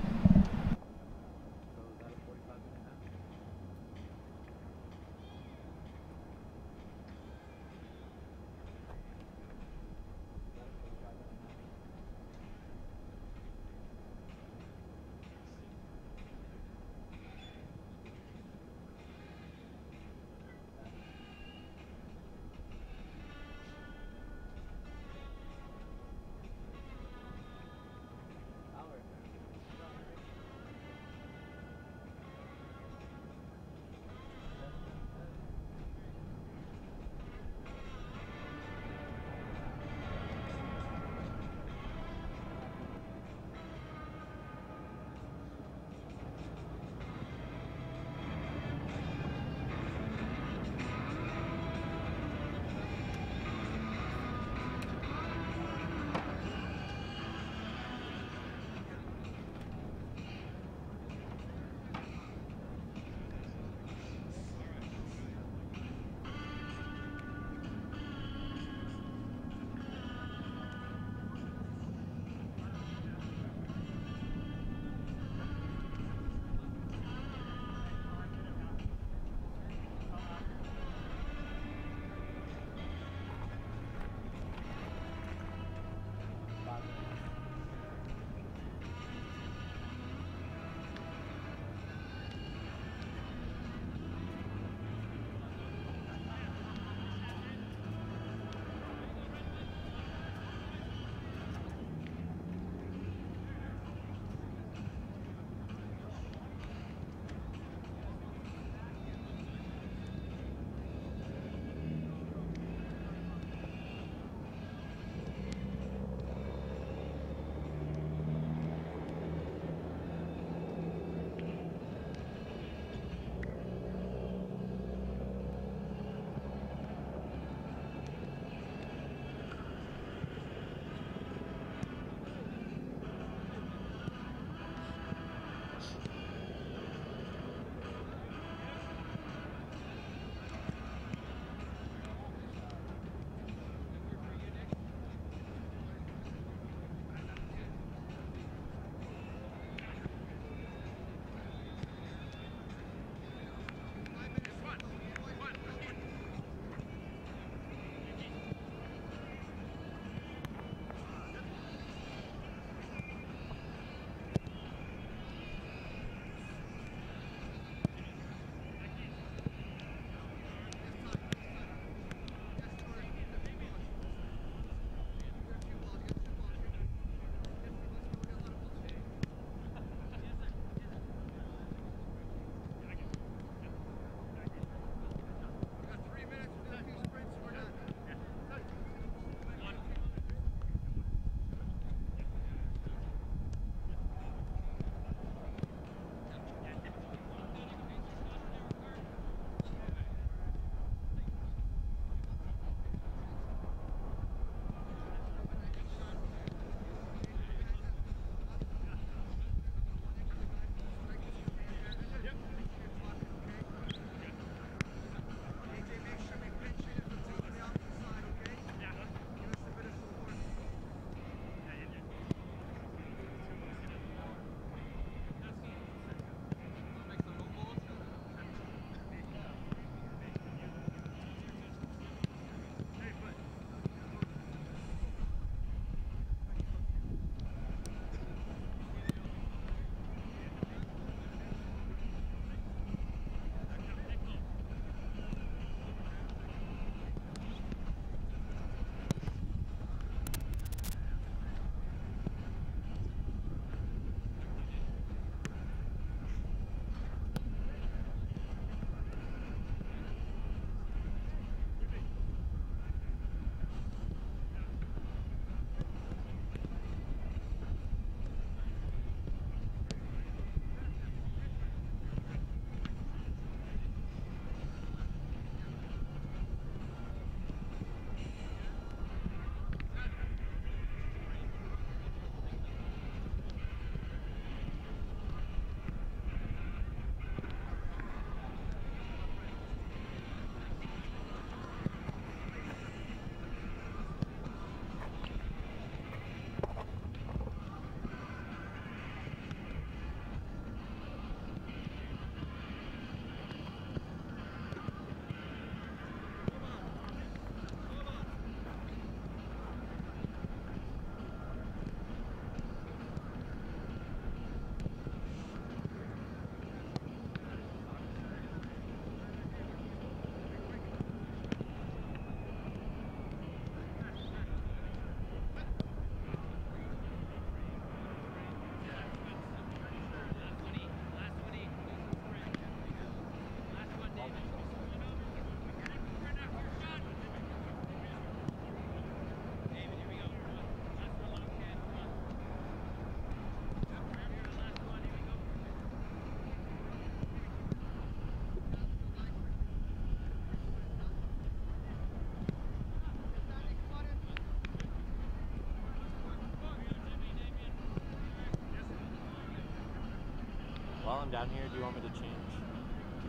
come down here, do you want me to change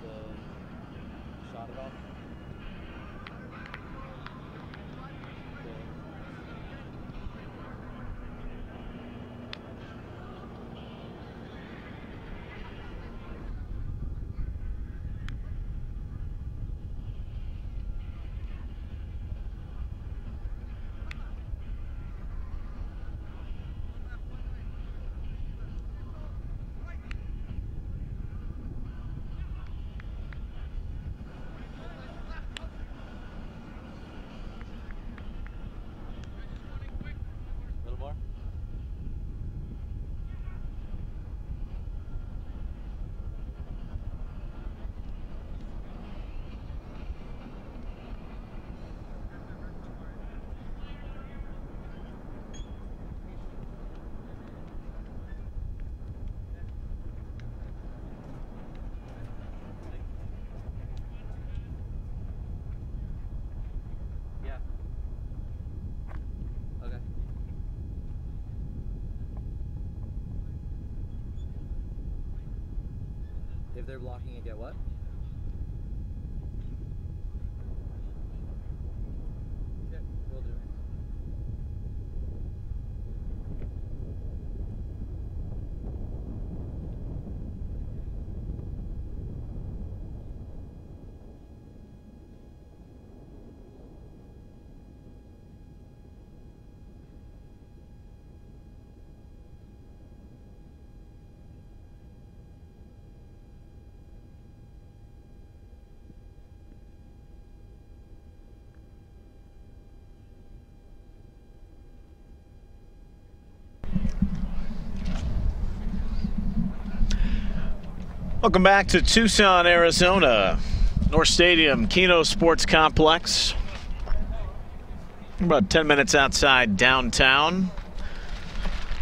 the shot at all? If they're blocking it, get what? Yeah, will do. Welcome back to Tucson, Arizona. North Stadium, Keno Sports Complex. About 10 minutes outside downtown.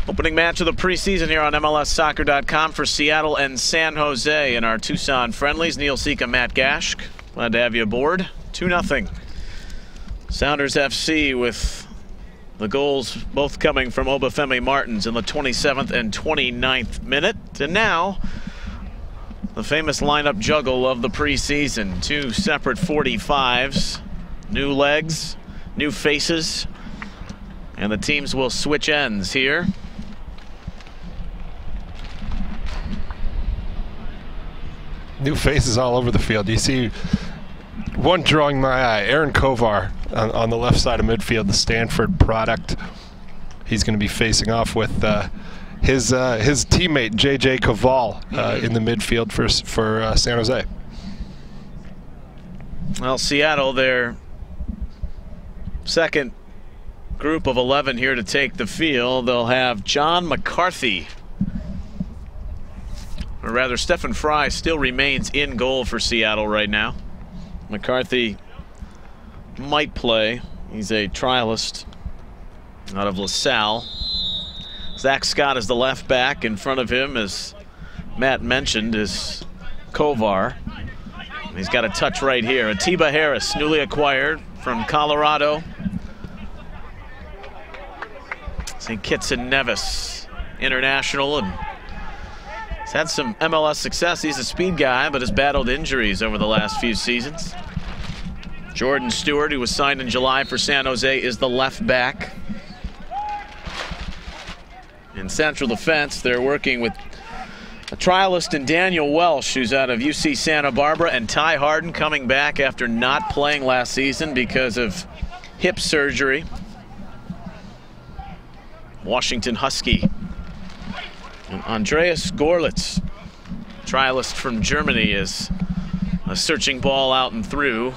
Opening match of the preseason here on MLSsoccer.com for Seattle and San Jose in our Tucson friendlies. Neil Sika, Matt Gashk. Glad to have you aboard. 2-0. Sounders FC with the goals both coming from Obafemi Martins in the 27th and 29th minute. And now, the famous lineup juggle of the preseason. Two separate 45s, new legs, new faces, and the teams will switch ends here. New faces all over the field. You see one drawing my eye, Aaron Kovar on the left side of midfield, the Stanford product. He's going to be facing off with his teammate J.J. Caval in the midfield for San Jose. Well, Seattle, their second group of 11 here to take the field. They'll have John McCarthy. Or rather, Stephen Fry still remains in goal for Seattle right now. McCarthy might play. He's a trialist out of LaSalle. Zach Scott is the left back. In front of him, as Matt mentioned, is Kovar. He's got a touch right here. Atiba Harris, newly acquired from Colorado. St. Kitts and Nevis international, and he's had some MLS success. He's a speed guy, but has battled injuries over the last few seasons. Jordan Stewart, who was signed in July for San Jose, is the left back. In central defense, they're working with a trialist in Daniel Welsh, who's out of UC Santa Barbara, and Ty Harden coming back after not playing last season because of hip surgery. Washington Husky. And Andreas Gorlitz, trialist from Germany, is a searching ball out and through.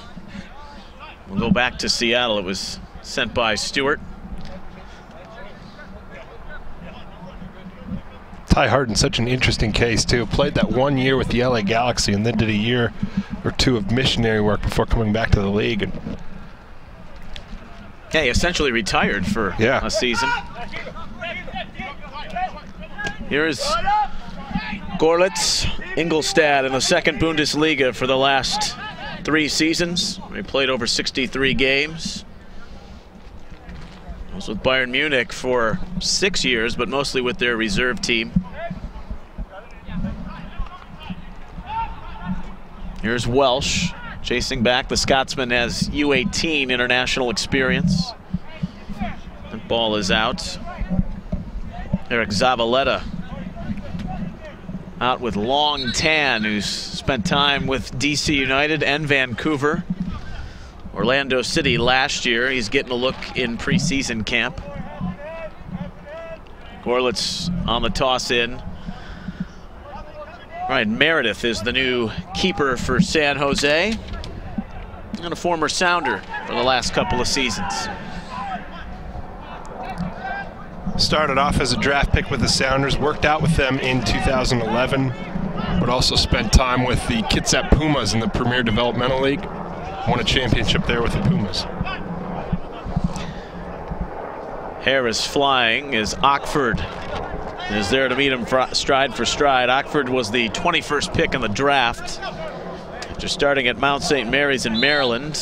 We'll go back to Seattle. It was sent by Stewart. Ty Harden, such an interesting case too. Played that 1 year with the LA Galaxy and then did a year or two of missionary work before coming back to the league. And yeah, he essentially retired for a season. Here's Gorlitz, Ingolstadt in the second Bundesliga for the last 3 seasons. He played over 63 games. Was with Bayern Munich for 6 years, but mostly with their reserve team. Here's Welsh chasing back. The Scotsman has U18 international experience. The ball is out. Eric Zavaleta out with Long Tan, who's spent time with DC United and Vancouver. Orlando City last year. He's getting a look in preseason camp. Gorlitz on the toss in. All right, Meredith is the new keeper for San Jose, and a former Sounder for the last couple of seasons. Started off as a draft pick with the Sounders, worked out with them in 2011, but also spent time with the Kitsap Pumas in the Premier Developmental League. Won a championship there with the Pumas. Harris flying as Ockford is there to meet him stride for stride. Ockford was the 21st pick in the draft after starting at Mount St. Mary's in Maryland.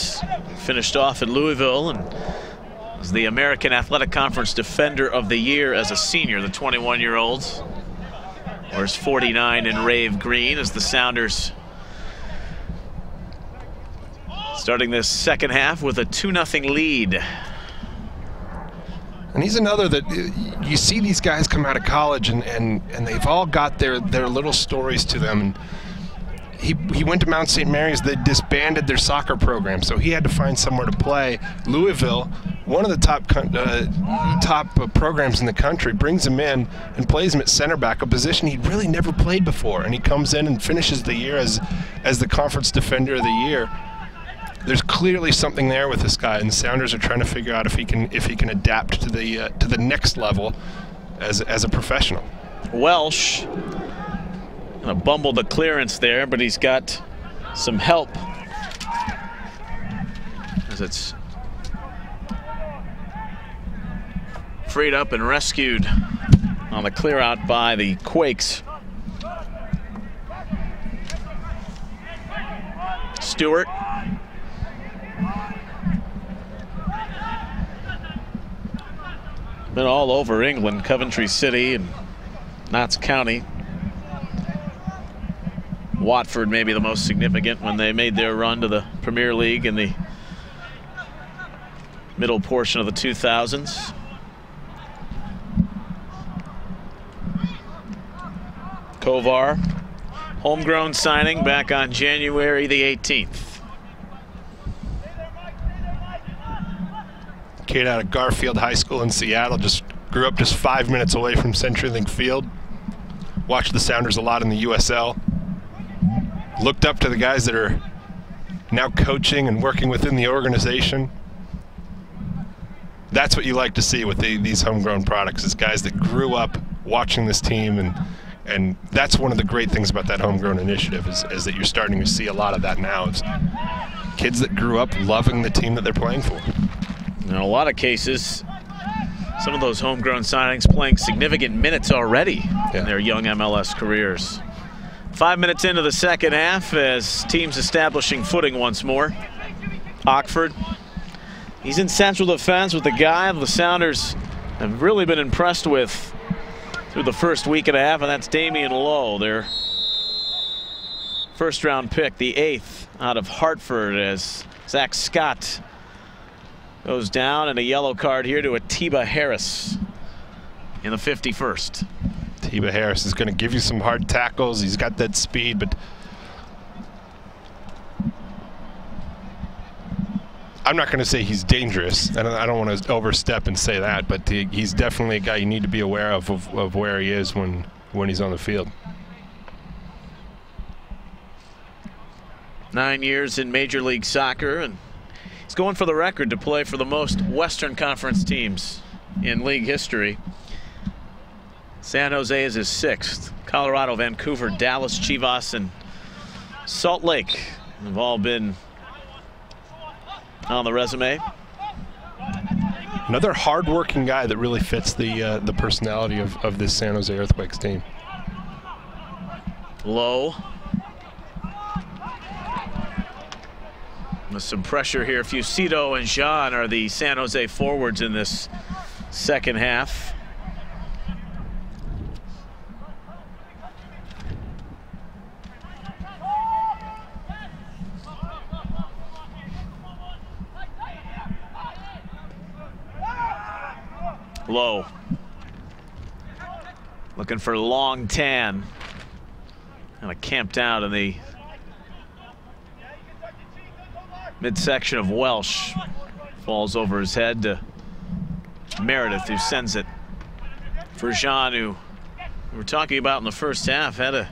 Finished off at Louisville and was the American Athletic Conference Defender of the Year as a senior, the 21-year-old. Wears 49 in Rave Green as the Sounders starting this second half with a 2-0 lead. And he's another that you see these guys come out of college and they've all got their little stories to them. And he went to Mount St. Mary's. They disbanded their soccer program, so he had to find somewhere to play. Louisville, one of the top programs in the country, brings him in and plays him at center back, a position he really never played before. And he comes in and finishes the year as the Conference Defender of the Year. There's clearly something there with this guy, and the Sounders are trying to figure out if he can adapt to the next level as a professional. Welsh bumbled the clearance there, but he's got some help as it's freed up and rescued on the clear out by the Quakes. Stewart. Been all over England, Coventry City and Notts County. Watford maybe the most significant when they made their run to the Premier League in the middle portion of the 2000s. Kovar, homegrown signing back on January the 18th. Kid out of Garfield High School in Seattle, just grew up just 5 minutes away from CenturyLink Field. Watched the Sounders a lot in the USL. Looked up to the guys that are now coaching and working within the organization. That's what you like to see with these homegrown products, is guys that grew up watching this team, and that's one of the great things about that homegrown initiative is that you're starting to see a lot of that now. It's kids that grew up loving the team that they're playing for. In a lot of cases, some of those homegrown signings playing significant minutes already in their young MLS careers. 5 minutes into the second half as teams establishing footing once more. Ockford, he's in central defense with the guy the Sounders have really been impressed with through the first week and a half, and that's Damian Lowe, their first-round pick, the 8th out of Hartford, as Zach Scott goes down, and a yellow card here to Atiba Harris in the 51st. Atiba Harris is going to give you some hard tackles. He's got that speed, but I'm not going to say he's dangerous, and I don't want to overstep and say that, but he's definitely a guy you need to be aware of where he is when he's on the field. 9 years in Major League Soccer, and he's going for the record to play for the most Western Conference teams in league history. San Jose is his 6th. Colorado, Vancouver, Dallas, Chivas, and Salt Lake have all been on the resume. Another hard-working guy that really fits the personality of this San Jose Earthquakes team. Low. With some pressure here. Fucito and Jean are the San Jose forwards in this second half. Low. Looking for Long Tan. Kind of camped out in the midsection of Welsh. Falls over his head to Meredith, who sends it for Jean, who we were talking about in the first half, had a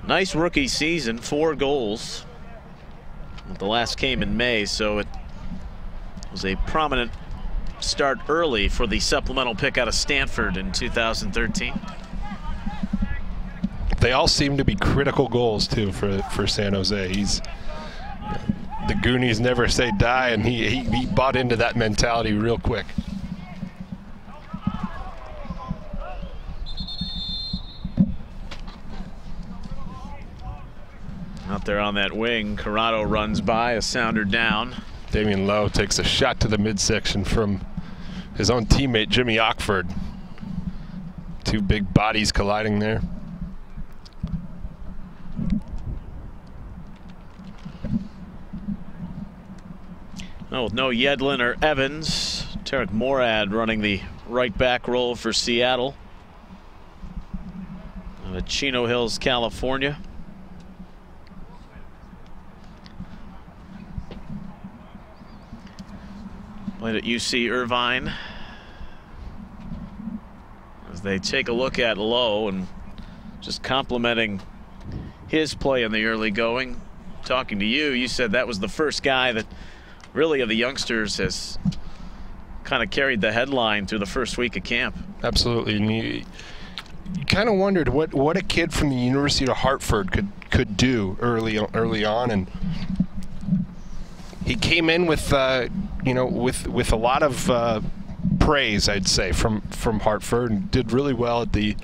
nice rookie season, 4 goals. The last came in May, so it was a prominent start early for the supplemental pick out of Stanford in 2013. They all seem to be critical goals too for San Jose. He's the Goonies never say die, and he bought into that mentality real quick. Out there on that wing, Corrado runs by, a sounder down. Damian Lowe takes a shot to the midsection from his own teammate Jimmy Ockford. 2 big bodies colliding there. No, with no Yedlin or Evans, Tarek Morad running the right back role for Seattle. Out of Chino Hills, California. Played at UC Irvine. As they take a look at Lowe and just complimenting his play in the early going. Talking to you, you said that was the first guy that really of the youngsters has kind of carried the headline through the first week of camp. Absolutely, and you kind of wondered what a kid from the University of Hartford could do early on, and he came in with you know, with a lot of praise, I'd say, from Hartford, and did really well at the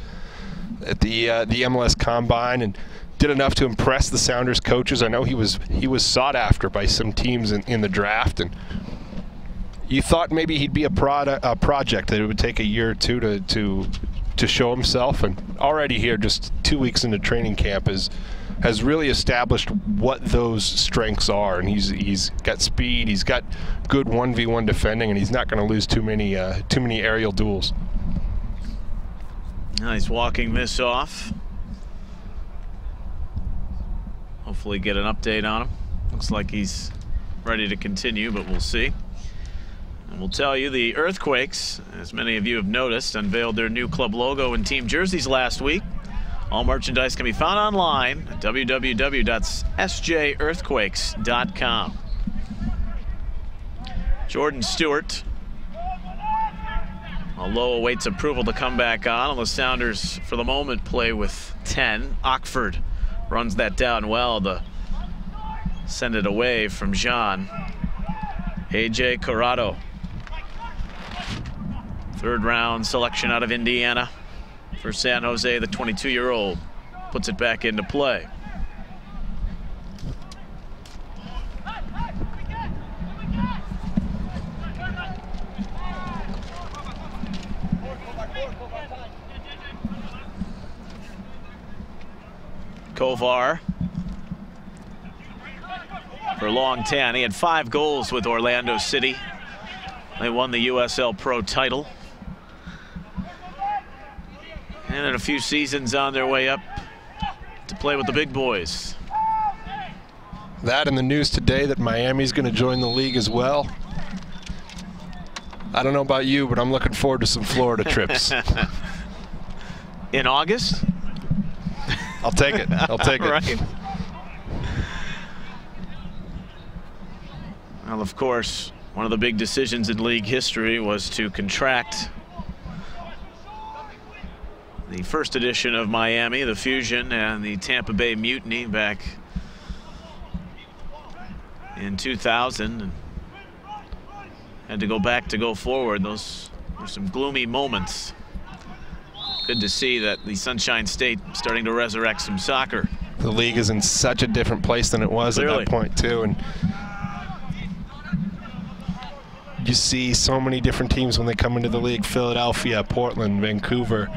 MLS Combine, and did enough to impress the Sounders coaches. I know he was sought after by some teams in the draft, and you thought maybe he'd be a project that it would take a year or two to show himself, and already here, just 2 weeks into training camp, has really established what those strengths are, and he's got speed, he's got good 1v1 defending, and he's not going to lose too many aerial duels. Now he's walking this off. Hopefully get an update on him. Looks like he's ready to continue, but we'll see. And we'll tell you the Earthquakes, as many of you have noticed, unveiled their new club logo and team jerseys last week. All merchandise can be found online at www.sjearthquakes.com. Jordan Stewart, although awaits approval to come back on, the Sounders for the moment play with 10. Ockford runs that down well to send it away from Jean. AJ Corrado, 3rd round selection out of Indiana for San Jose. The 22-year-old puts it back into play. Kovar for Long Tan. He had 5 goals with Orlando City. They won the USL Pro title. And in a few seasons on their way up to play with the big boys. That and the news today that Miami's going to join the league as well. I don't know about you, but I'm looking forward to some Florida trips. In August? I'll take it. I'll take it. Right. Well, of course, one of the big decisions in league history was to contract the first edition of Miami, the Fusion, and the Tampa Bay Mutiny back in 2000. And had to go back to go forward. Those were some gloomy moments. Good to see that the Sunshine State starting to resurrect some soccer. The league is in such a different place than it was at that point too, and you see so many different teams when they come into the league. Philadelphia, Portland, Vancouver,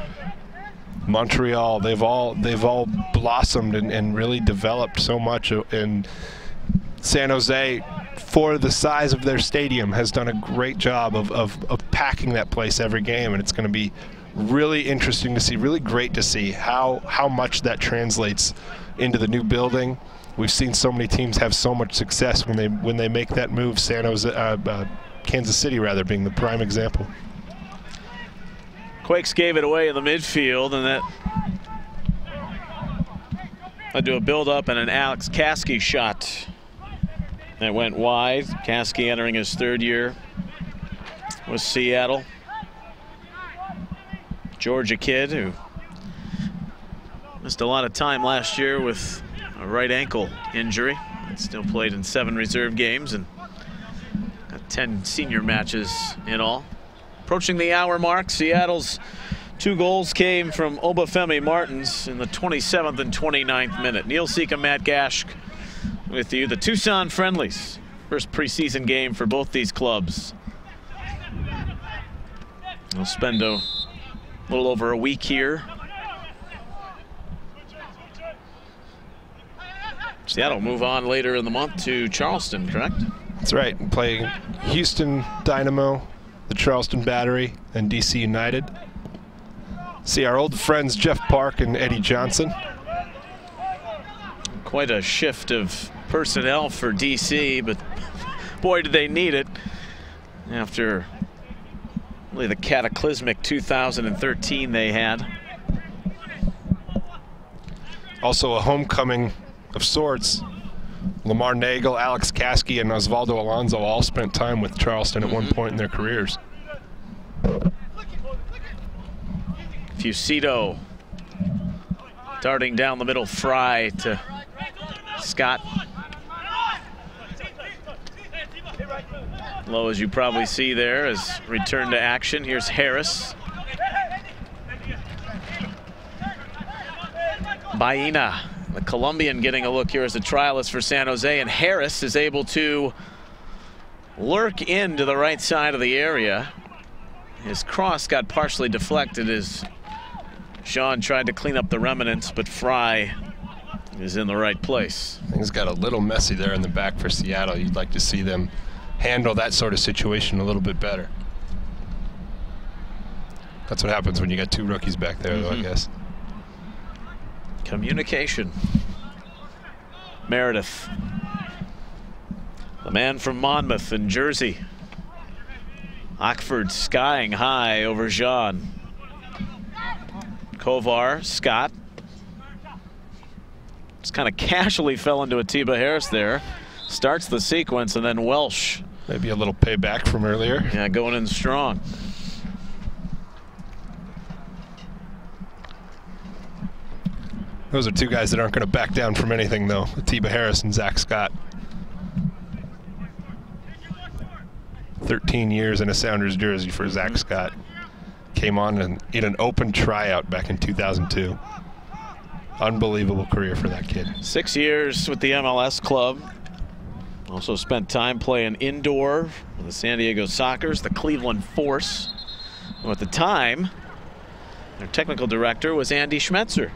Montreal, they've all blossomed and really developed so much. And San Jose for the size of their stadium, has done a great job of packing that place every game, and it's going to be really interesting to see, really great to see how much that translates into the new building. We've seen so many teams have so much success when they make that move. Kansas City rather being the prime example. Quakes gave it away in the midfield, and that led to a build-up and an Alex Kasky shot that went wide. Kasky entering his 3rd year with Seattle. Georgia kid who missed a lot of time last year with a right ankle injury. Still played in 7 reserve games and got 10 senior matches in all. Approaching the hour mark, Seattle's 2 goals came from Obafemi Martins in the 27th and 29th minute. Neil Sika, Matt Gash with you. The Tucson friendlies. First preseason game for both these clubs. We'll spend a little over a week here. Seattle move on later in the month to Charleston, correct? That's right. Playing Houston Dynamo, the Charleston Battery, and DC United. See our old friends Jeff Park and Eddie Johnson. Quite a shift of personnel for DC, but boy, did they need it after really the cataclysmic 2013 they had. Also a homecoming of sorts. Lamar Nagel, Alex Kasky, and Osvaldo Alonso all spent time with Charleston at one point in their careers. Fusito darting down the middle, Fry to Scott. Low, as you probably see there, is return to action. Here's Harris. Baena, the Colombian, getting a look here as a trialist for San Jose, and Harris is able to lurk into the right side of the area. His cross got partially deflected as Sean tried to clean up the remnants, but Fry is in the right place. Things got a little messy there in the back for Seattle. You'd like to see them handle that sort of situation a little bit better. That's what happens when you got 2 rookies back there, though, I guess. Communication. Meredith, the man from Monmouth in Jersey. Ockford skying high over Jean. Kovar, Scott. Just kind of casually fell into a Tiba Harris there. Starts the sequence, and then Welsh. Maybe a little payback from earlier. Yeah, going in strong. Those are 2 guys that aren't going to back down from anything, though. Tiba Harris and Zach Scott. 13 years in a Sounders jersey for Zach Scott. Came on in an open tryout back in 2002. Unbelievable career for that kid. 6 years with the MLS club. Also spent time playing indoor with the San Diego Sockers, the Cleveland Force. And at the time, their technical director was Andy Schmetzer,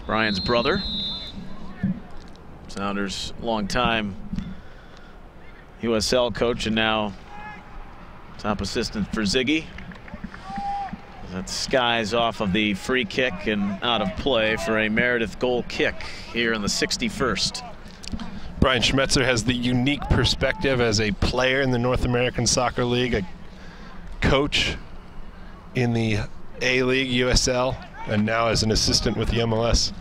Brian's brother. Sounders longtime USL coach and now top assistant for Ziggy. That skies off of the free kick and out of play for a Meredith goal kick here in the 61st. Brian Schmetzer has the unique perspective as a player in the North American Soccer League, a coach in the A-League, USL, and now as an assistant with the MLS.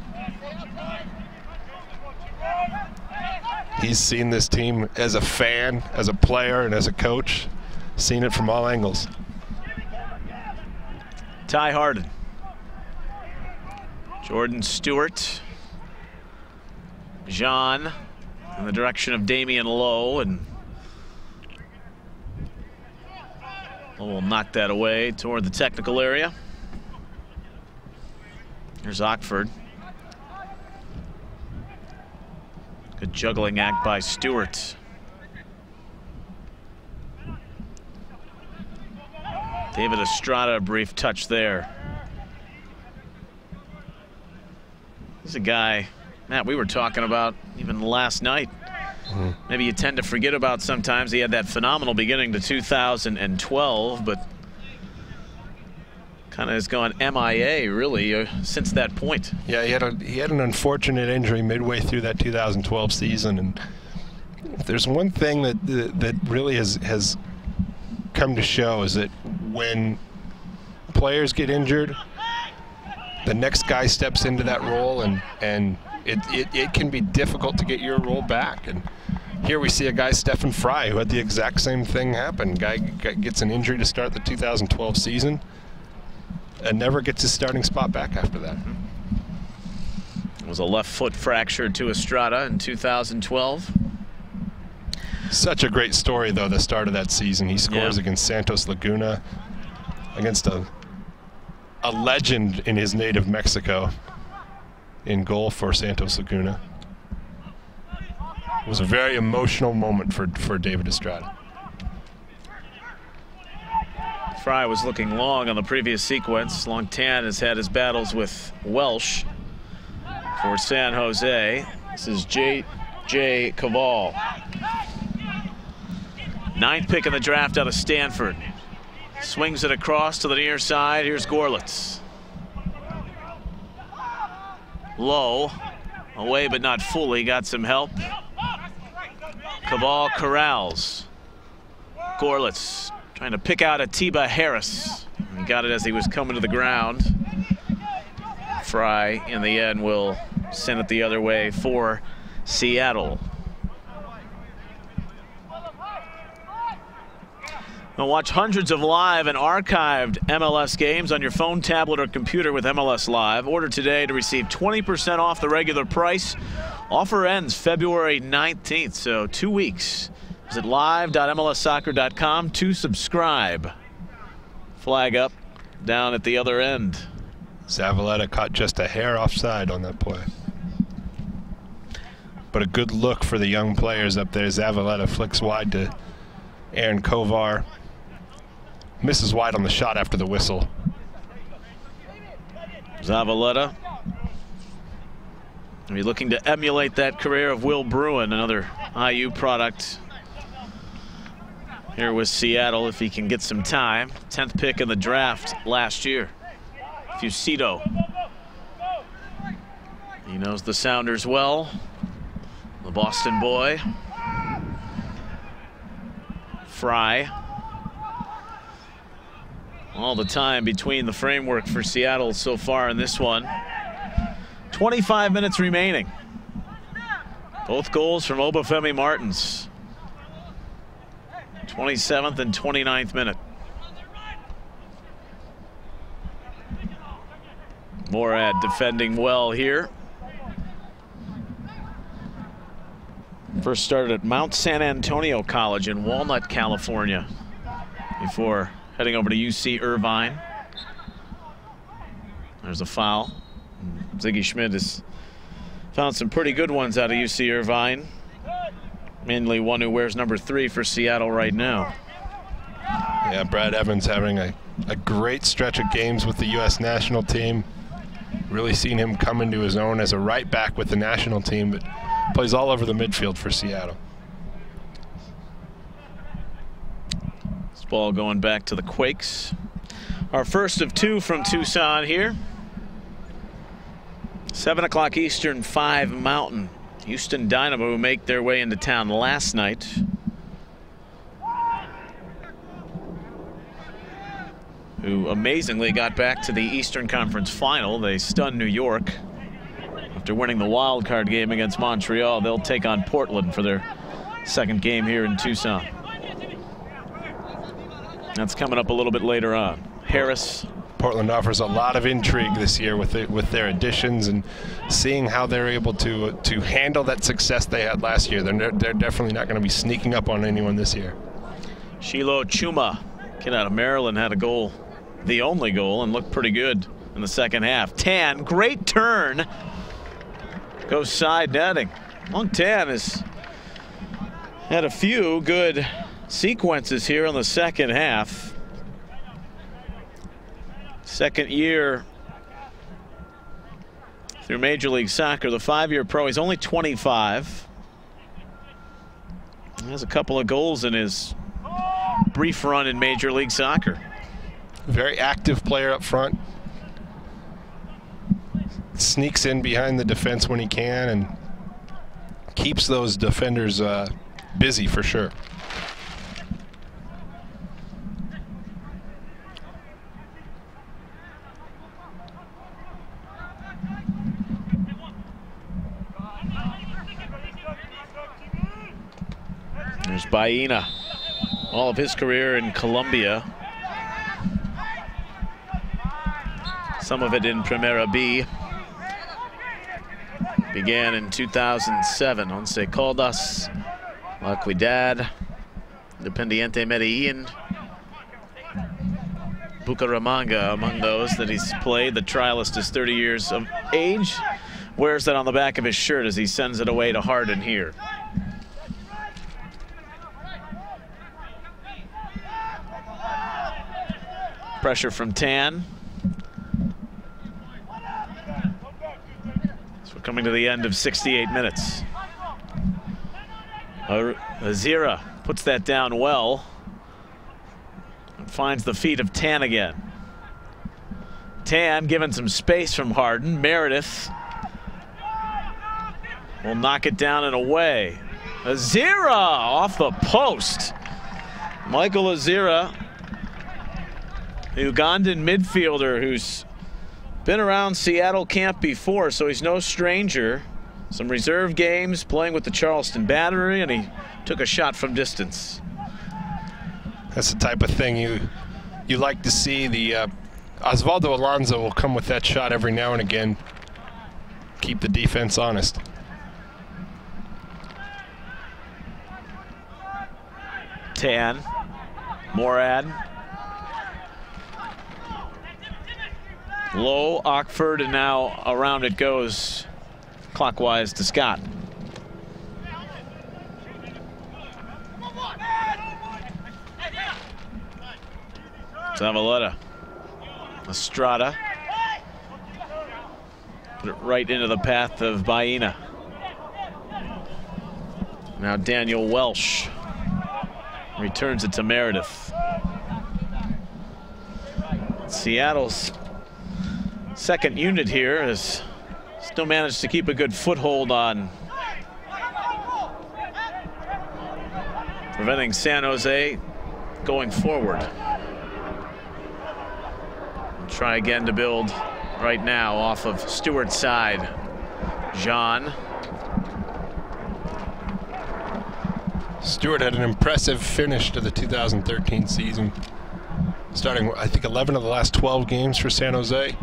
He's seen this team as a fan, as a player, and as a coach. Seen it from all angles. Ty Harden. Jordan Stewart. Jean in the direction of Damian Lowe, and Lowe will knock that away toward the technical area. Here's Ockford. Good juggling act by Stewart. David Estrada, a brief touch there. He's a guy, Matt, we were talking about even last night. maybe you tend to forget about sometimes. He had that phenomenal beginning to 2012, but kind of has gone MIA really since that point. Yeah, he had an unfortunate injury midway through that 2012 season, and if there's one thing that really has come to show is that when players get injured, the next guy steps into that role, and it can be difficult to get your role back. And here we see a guy, Stephen Fry, who had the exact same thing happen. Guy gets an injury to start the 2012 season and never gets his starting spot back after that. It was a left foot fracture to Estrada in 2012. Such a great story, though, the start of that season. He scores against Santos Laguna, against a legend in his native Mexico, in goal for Santos Laguna. It was a very emotional moment for David Estrada. Fry was looking long on the previous sequence. Long Tan has had his battles with Welsh for San Jose. This is J.J. Caval. 9th pick in the draft out of Stanford. Swings it across to the near side. Here's Gorlitz. Low. Away but not fully. Got some help. Caval corrals. Gorlitz trying to pick out Atiba Harris. And got it as he was coming to the ground. Fry, in the end, will send it the other way for Seattle. Now watch hundreds of live and archived MLS games on your phone, tablet, or computer with MLS Live. Order today to receive 20% off the regular price. Offer ends February 19th, so 2 weeks. Visit live.mlssoccer.com to subscribe. Flag up down at the other end. Zavaleta caught just a hair offside on that play. But a good look for the young players up there. Zavaleta flicks wide to Aaron Kovar. Misses wide on the shot after the whistle. Zavaleta. He's looking to emulate that career of Will Bruin, another IU product here with Seattle if he can get some time. 10th pick in the draft last year. Fusito. He knows the Sounders well. The Boston boy. Fry. All the time between the framework for Seattle so far in this one. 25 minutes remaining. Both goals from Obafemi Martins. 27th and 29th minute. Morad defending well here. First started at Mount San Antonio College in Walnut, California, before heading over to UC Irvine. There's a foul. Ziggy Schmidt has found some pretty good ones out of UC Irvine. Mainly one who wears number 3 for Seattle right now. Yeah, Brad Evans having a great stretch of games with the U.S. national team. Really seen him come into his own as a right back with the national team, but plays all over the midfield for Seattle. This ball going back to the Quakes. Our first of 2 from Tucson here. 7 o'clock Eastern, 5 Mountain. Houston Dynamo make their way into town last night. Who amazingly got back to the Eastern Conference Final. They stunned New York after winning the wild card game against Montreal. They'll take on Portland for their second game here in Tucson. That's coming up a little bit later on. Harris. Portland offers a lot of intrigue this year with their additions, and seeing how they're able to handle that success they had last year. They're definitely not going to be sneaking up on anyone this year. Shiloh Chuma, kid out of Maryland, had a goal, the only goal, and looked pretty good in the second half. Tan, great turn, goes side netting. Long Tan has had a few good sequences here in the second half. Second year through Major League Soccer, the 5-year pro. He's only 25. He has a couple of goals in his brief run in Major League Soccer. Very active player up front. Sneaks in behind the defense when he can and keeps those defenders busy for sure. There's Baena, all of his career in Colombia. Some of it in Primera B. Began in 2007. Once Caldas, La Equidad, Independiente Medellin, Bucaramanga among those that he's played. The trialist is 30 years of age. Wears that on the back of his shirt as he sends it away to Harden here. Pressure from Tan. So we're coming to the end of 68 minutes. Azira puts that down well and finds the feet of Tan again. Tan given some space from Harden. Meredith will knock it down and away. Azira off the post. Michael Azira, the Ugandan midfielder who's been around Seattle camp before, so he's no stranger. Some reserve games playing with the Charleston Battery, and he took a shot from distance. That's the type of thing you like to see. The Osvaldo Alonso will come with that shot every now and again. Keep the defense honest. Tan, Morad. Low, Ockford, and now around it goes clockwise to Scott. Zavaleta, Estrada. Put it right into the path of Baena. Now Daniel Welsh returns it to Meredith. Seattle's second unit here has still managed to keep a good foothold on preventing San Jose going forward. Try again to build right now off of Stewart's side. Jean. Stewart had an impressive finish to the 2013 season, starting I think 11 of the last 12 games for San Jose.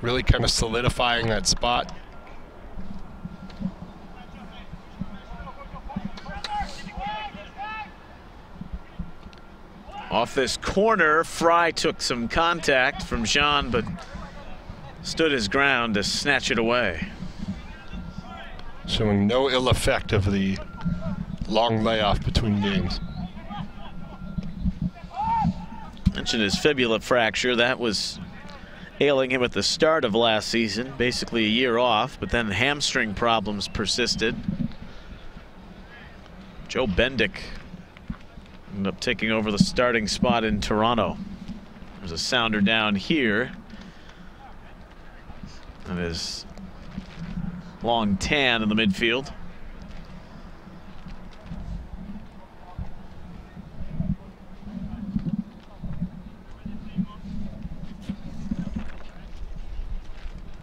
Really kind of solidifying that spot. Off this corner, Fry took some contact from Jean, but stood his ground to snatch it away. Showing no ill effect of the long layoff between games. Mentioned his fibula fracture. That was ailing him at the start of last season, basically a year off, but then hamstring problems persisted. Joe Bendick ended up taking over the starting spot in Toronto. There's a sounder down here. And his long Tan in the midfield.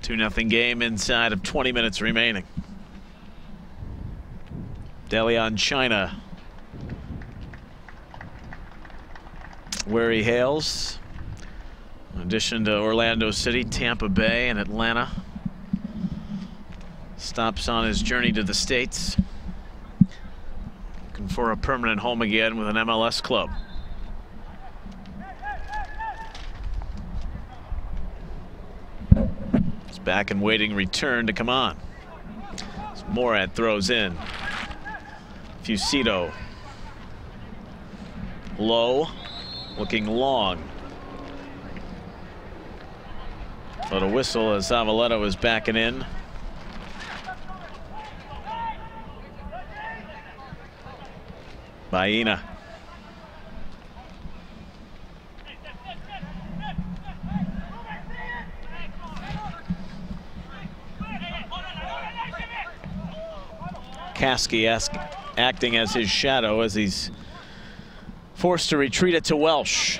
Two-0 game inside of 20 minutes remaining. Deleon China, where he hails, in addition to Orlando City, Tampa Bay, and Atlanta. Stops on his journey to the States, looking for a permanent home again with an MLS club. He's back and waiting return to come on. As Morad throws in. Fusito. Low, looking long. But a whistle as Zavaleta was backing in. Baena. Caskey acting as his shadow as he's forced to retreat it to Welsh.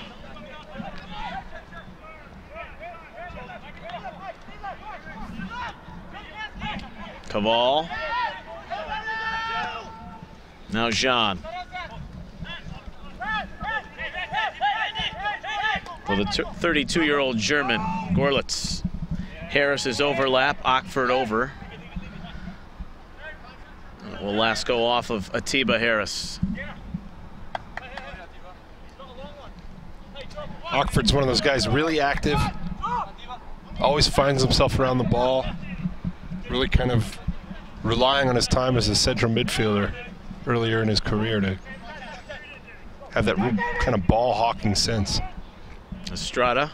Caval. Now Jean. For the 32-year-old German, Gorlitz. Harris's overlap, Ockford over. Will last go off of Atiba Harris. Ockford's one of those guys really active, always finds himself around the ball, really kind of relying on his time as a central midfielder earlier in his career to have that kind of ball hawking sense. Estrada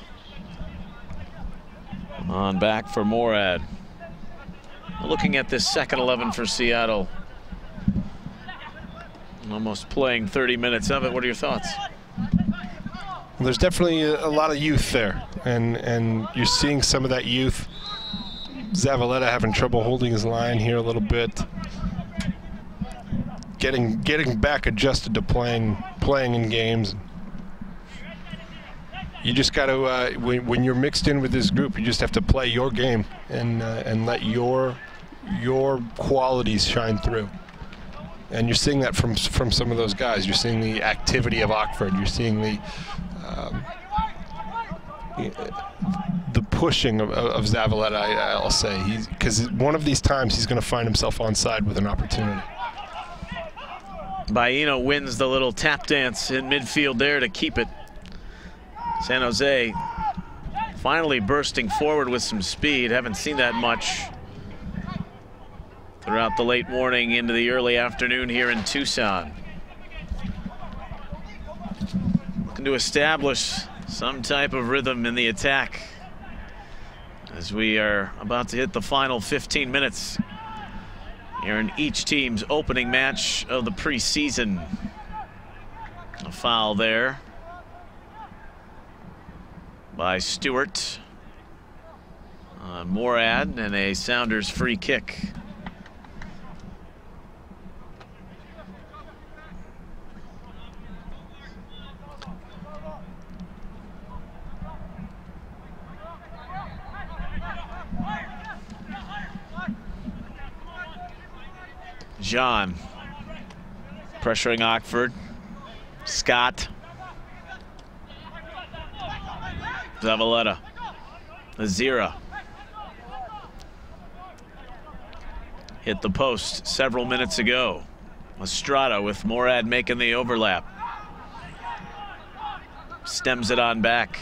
on back for Morad. Looking at this second 11 for Seattle. Almost playing 30 minutes of it. What are your thoughts? Well, there's definitely a lot of youth there, and you're seeing some of that youth. Zavaleta having trouble holding his line here a little bit. Getting back adjusted to playing in games. You just got to when you're mixed in with this group, you just have to play your game and let your qualities shine through. And you're seeing that from some of those guys. You're seeing the activity of Ockford. You're seeing the pushing of Zavaleta, I'll say. Because one of these times he's going to find himself onside with an opportunity. Baena wins the little tap dance in midfield there to keep it. San Jose finally bursting forward with some speed. Haven't seen that much throughout the late morning into the early afternoon here in Tucson. Looking to establish some type of rhythm in the attack as we are about to hit the final 15 minutes here in each team's opening match of the preseason. A foul there by Stewart on Morad, and a Sounders free kick. Jean pressuring Ockford. Scott. Zavaleta. Azira. Hit the post several minutes ago. Estrada with Morad making the overlap. Stems it on back.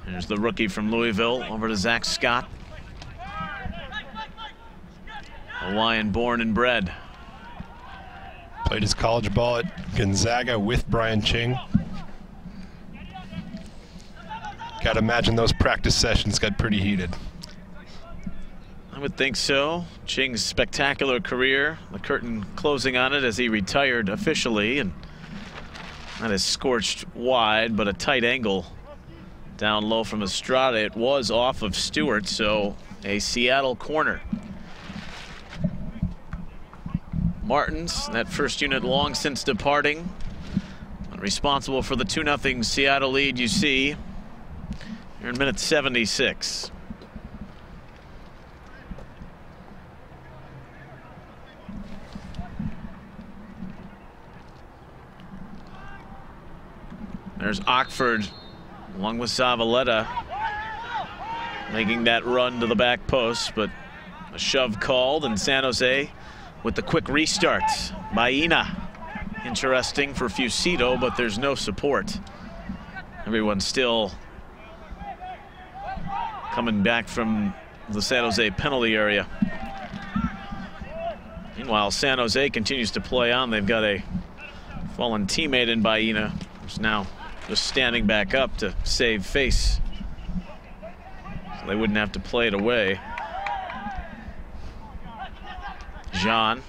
There's the rookie from Louisville over to Zach Scott. Hawaiian born and bred. Played his college ball at Gonzaga with Brian Ching. Gotta imagine those practice sessions got pretty heated. I would think so. Ching's spectacular career, the curtain closing on it as he retired officially, and that is scorched wide, but a tight angle down low from Estrada. It was off of Stewart, so a Seattle corner. Martins, that first unit long since departing, responsible for the 2-0 Seattle lead you see here in minute 76. There's Ockford along with Zavaleta making that run to the back post, but a shove called, and San Jose with the quick restart. Baena, interesting for Fucito, but there's no support. Everyone's still coming back from the San Jose penalty area. Meanwhile, San Jose continues to play on. They've got a fallen teammate in Baena, who's now just standing back up to save face, so they wouldn't have to play it away. Jean.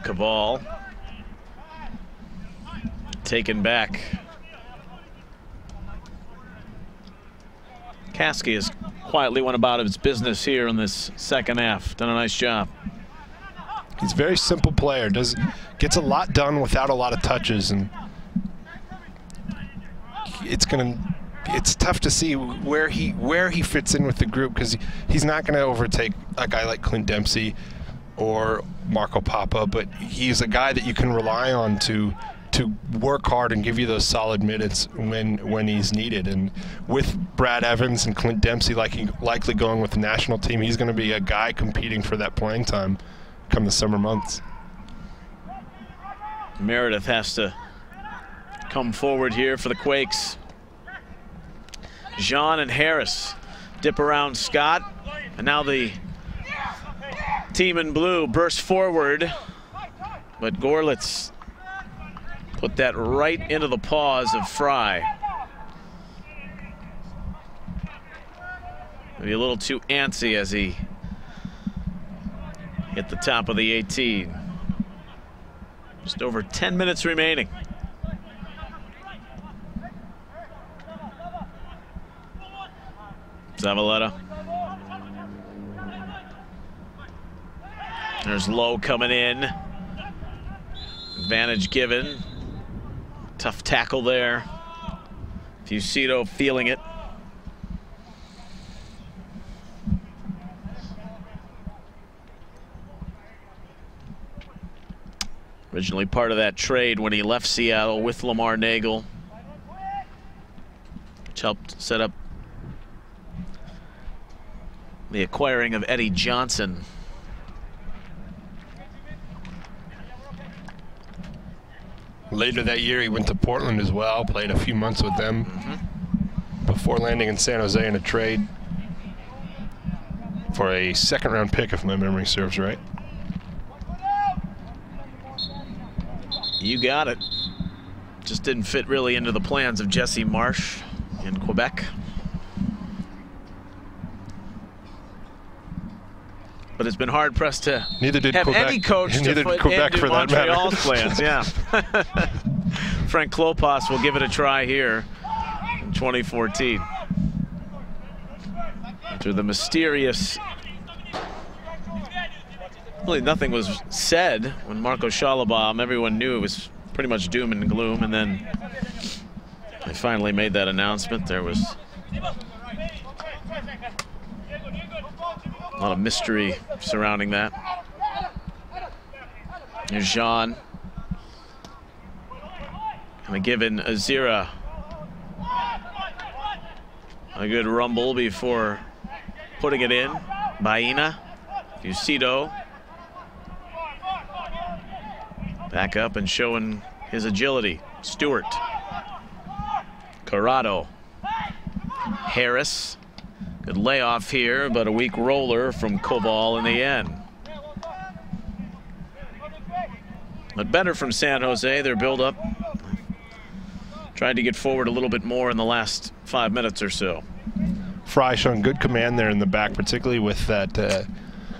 Cabal. Taken back. Kasky has quietly went about his business here in this second half. Done a nice job. He's a very simple player. Gets a lot done without a lot of touches, and it's tough to see where he fits in with the group, because he's not going to overtake a guy like Clint Dempsey or Marco Papa, but he's a guy that you can rely on to work hard and give you those solid minutes when he's needed. And with Brad Evans and Clint Dempsey likely going with the national team, he's going to be a guy competing for that playing time come the summer months. Meredith has to come forward here for the Quakes. Jean and Harris dip around Scott, and now the team in blue burst forward, but Gorlitz put that right into the paws of Fry. Maybe a little too antsy as he hit the top of the 18. Just over 10 minutes remaining. Zavaleta. There's Lowe coming in. Advantage given. Tough tackle there. Fucito feeling it. Originally part of that trade when he left Seattle with Lamar Nagel, which helped set up the acquiring of Eddie Johnson. Later that year, he went to Portland as well, played a few months with them before landing in San Jose in a trade for a second-round pick, if my memory serves right. You got it. Just didn't fit really into the plans of Jesse Marsh in Quebec. But it's been hard pressed to have any coach to fit into Montreal's plans. Yeah. Frank Klopas will give it a try here in 2014. After the mysterious, really nothing was said when Marco Schalabam, everyone knew it was pretty much doom and gloom, and then they finally made that announcement. There was a lot of mystery surrounding that. Here's Jean. Gonna give in Azira a good rumble before putting it in. Baena, Fucito. Back up and showing his agility. Stewart. Corrado. Harris. Good layoff here, but a weak roller from Koval in the end. But better from San Jose, their build-up. Tried to get forward a little bit more in the last 5 minutes or so. Fry showing good command there in the back, particularly with that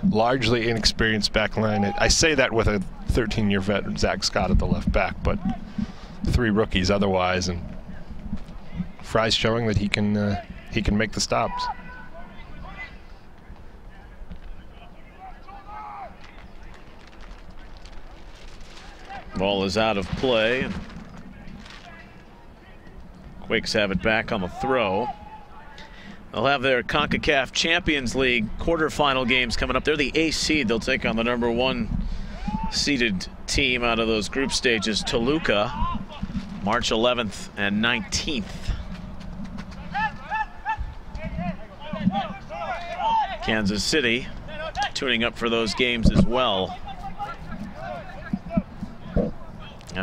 largely inexperienced back line. I say that with a 13-year vet, Zach Scott, at the left back, but 3 rookies otherwise, and Fry's showing that he can make the stops. Ball is out of play. Quakes have it back on the throw. They'll have their CONCACAF Champions League quarterfinal games coming up. They're the A seed. They'll take on the #1 seeded team out of those group stages, Toluca, March 11th and 19th. Kansas City tuning up for those games as well.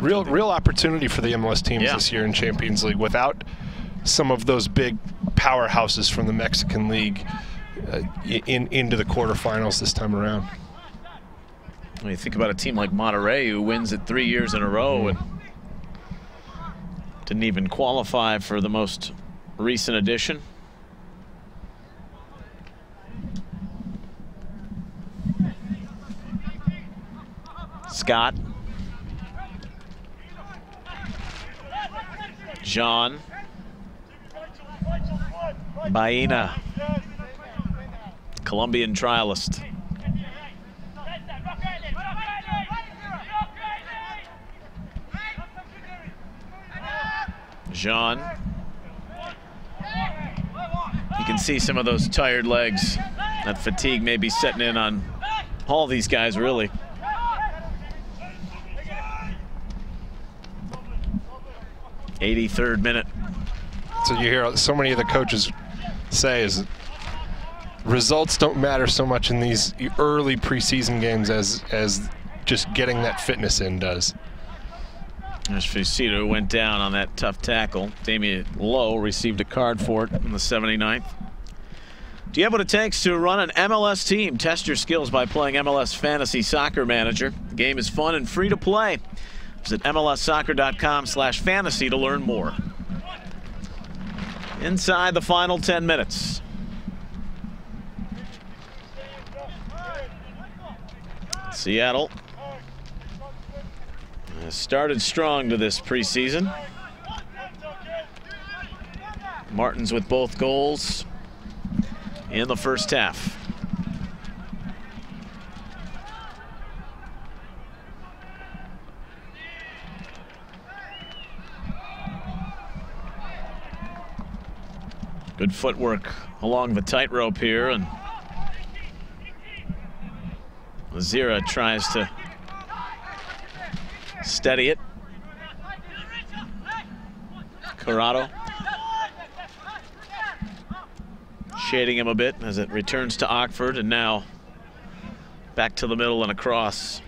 Real opportunity for the MLS teams this year in Champions League without some of those big powerhouses from the Mexican League into the quarterfinals this time around. When you think about a team like Monterrey, who wins it 3 years in a row and didn't even qualify for the most recent edition. Scott. John. Baena. Colombian trialist. Jean. You can see some of those tired legs. That fatigue may be setting in on all these guys, really. '83rd minute. So you hear so many of the coaches say is results don't matter so much in these early preseason games as just getting that fitness in does. There's Fucito, went down on that tough tackle. Damian Lowe received a card for it in the 79th. Do you have what it takes to run an MLS team? Test your skills by playing MLS Fantasy Soccer Manager. The game is fun and free to play. Visit MLSsoccer.com/fantasy to learn more. Inside the final 10 minutes. Seattle has started strong to this preseason. Martins with both goals in the first half. Good footwork along the tightrope here, and Zira tries to steady it. Corrado shading him a bit as it returns to Ockford, and now back to the middle and across.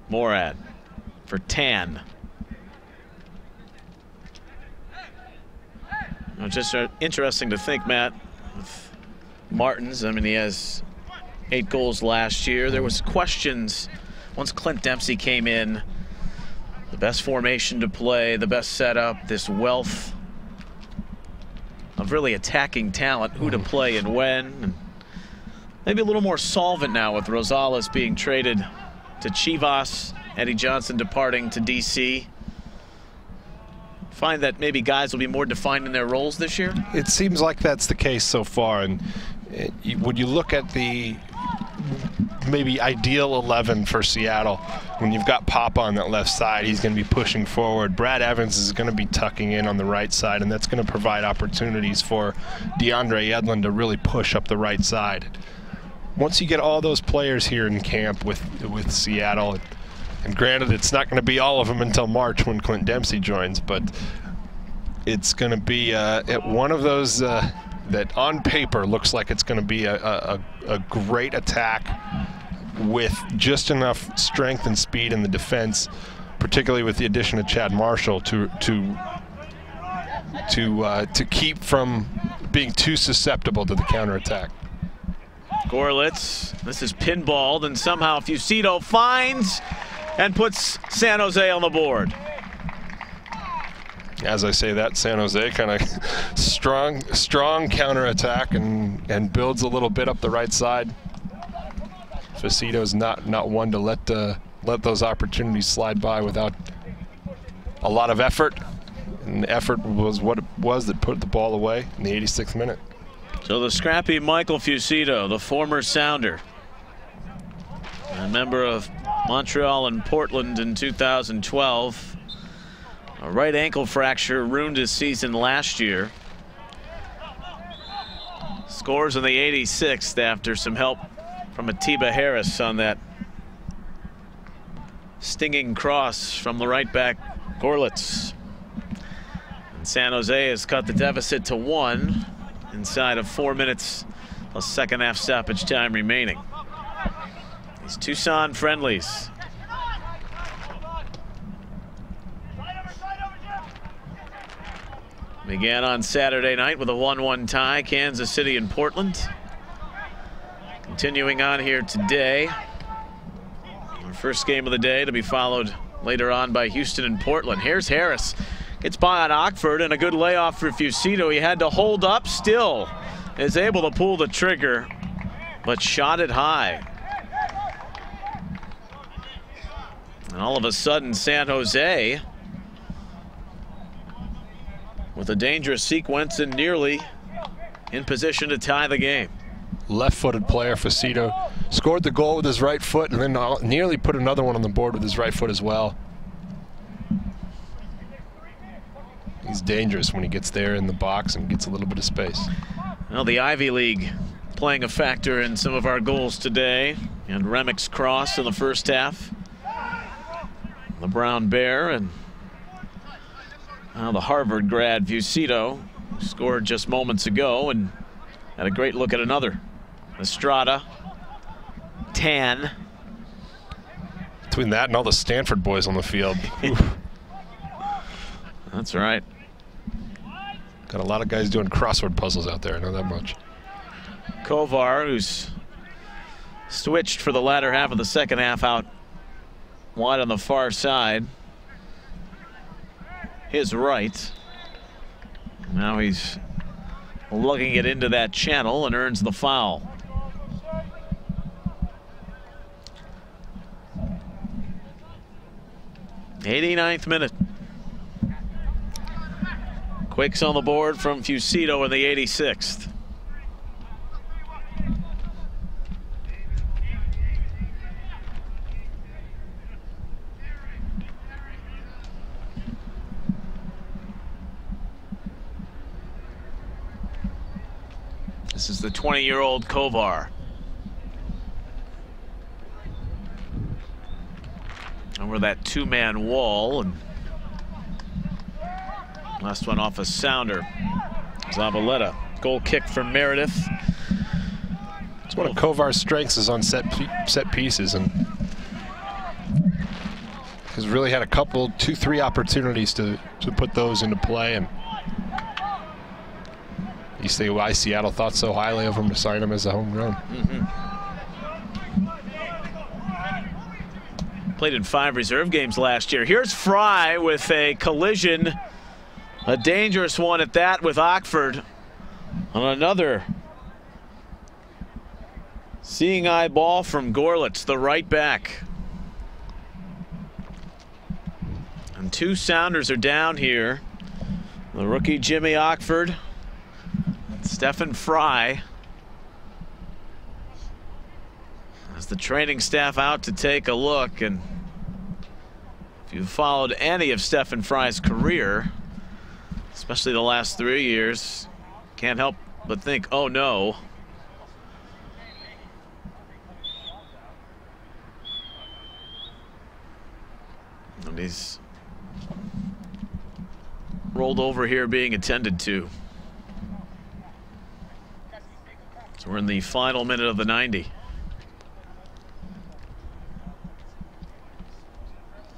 Morad for Tan. Now, just interesting to think, Matt, with Martins. I mean, he has 8 goals last year. There was questions once Clint Dempsey came in, the best formation to play, the best setup, this wealth of really attacking talent, who to play and when. And maybe a little more solvent now with Rosales being traded to Chivas, Eddie Johnson departing to DC. Find that maybe guys will be more defined in their roles this year? It seems like that's the case so far. And when you look at the maybe ideal 11 for Seattle, when you've got Papa on that left side, he's going to be pushing forward. Brad Evans is going to be tucking in on the right side, and that's going to provide opportunities for DeAndre Edlin to really push up the right side. Once you get all those players here in camp with Seattle, and granted, it's not going to be all of them until March when Clint Dempsey joins, but it's going to be one of those that on paper looks like it's going to be a great attack with just enough strength and speed in the defense, particularly with the addition of Chad Marshall to keep from being too susceptible to the counterattack. Gorlitz, this is pinballed, and somehow Fucito finds and puts San Jose on the board. As I say that, San Jose kind of strong counterattack and builds a little bit up the right side. Fucito's not one to let those opportunities slide by without a lot of effort. And the effort was what it was that put the ball away in the 86th minute. So the scrappy Michael Fucito, the former Sounder, a member of Montreal and Portland in 2012. A right ankle fracture ruined his season last year. Scores in the 86th after some help from Atiba Harris on that stinging cross from the right back Gorlitz. And San Jose has cut the deficit to 1 inside of 4 minutes plus second half stoppage time remaining. These Tucson friendlies. Began on Saturday night with a 1-1 tie, Kansas City and Portland. Continuing on here today. Our first game of the day to be followed later on by Houston and Portland. Here's Harris. Gets by on Ockford, and a good layoff for Fucito. He had to hold up, still is able to pull the trigger, but shot it high. And all of a sudden, San Jose with a dangerous sequence and nearly in position to tie the game. Left-footed player, Facito, scored the goal with his right foot and then nearly put another one on the board with his right foot as well. He's dangerous when he gets there in the box and gets a little bit of space. Well, the Ivy League playing a factor in some of our goals today. And Remick's cross in the first half. The Brown Bear and the Harvard grad Fucito scored just moments ago and had a great look at another. Estrada, Tan. Between that and all the Stanford boys on the field. That's right. Got a lot of guys doing crossword puzzles out there, I know that much. Kovar, who's switched for the latter half of the second half, out wide on the far side. His right. Now he's lugging it into that channel and earns the foul. '89th minute. Quicks on the board from Fucito in the 86th. This is the 20-year-old Kovar. Over that two-man wall, and last one off a sounder. Zavaleta, goal kick for Meredith. It's one of Kovar's strengths is on set pieces, and has really had a couple, 2-3 opportunities to put those into play. And you see why Seattle thought so highly of him to sign him as a homegrown. Played in 5 reserve games last year. Here's Fry with a collision, a dangerous one at that, with Ockford on another seeing eye ball from Gorlitz, the right back. And 2 Sounders are down here. The rookie Jimmy Ockford, Stephen Fry. As the training staff out to take a look, and if you've followed any of Stephen Fry's career, especially the last 3 years, can't help but think, oh no. And he's rolled over here being attended to. So we're in the final minute of the 90.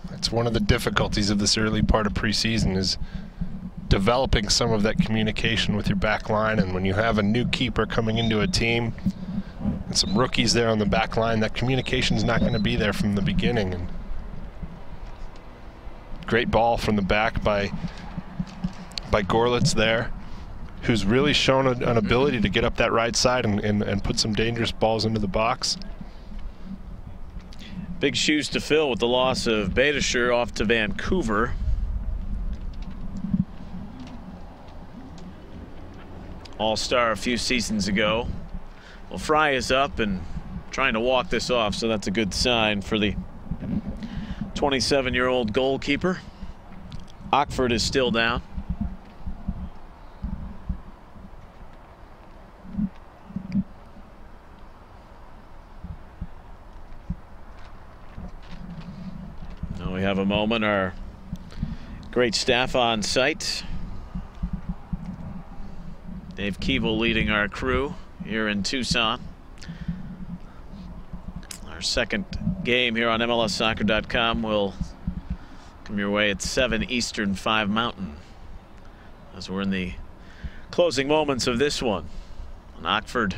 That's one of the difficulties of this early part of preseason, is developing some of that communication with your back line. And when you have a new keeper coming into a team and some rookies there on the back line, that communication is not going to be there from the beginning. And great ball from the back by Gorlitz there, who's really shown an ability to get up that right side and put some dangerous balls into the box. Big shoes to fill with the loss of Beitashour off to Vancouver. All-star a few seasons ago. Well, Fry is up and trying to walk this off, so that's a good sign for the 27-year-old goalkeeper. Ockford is still down. Now we have a moment. Our great staff on site. Dave Keeble leading our crew here in Tucson. Our second game here on MLSsoccer.com will come your way at 7 Eastern, 5 Mountain, as we're in the closing moments of this one. And Ockford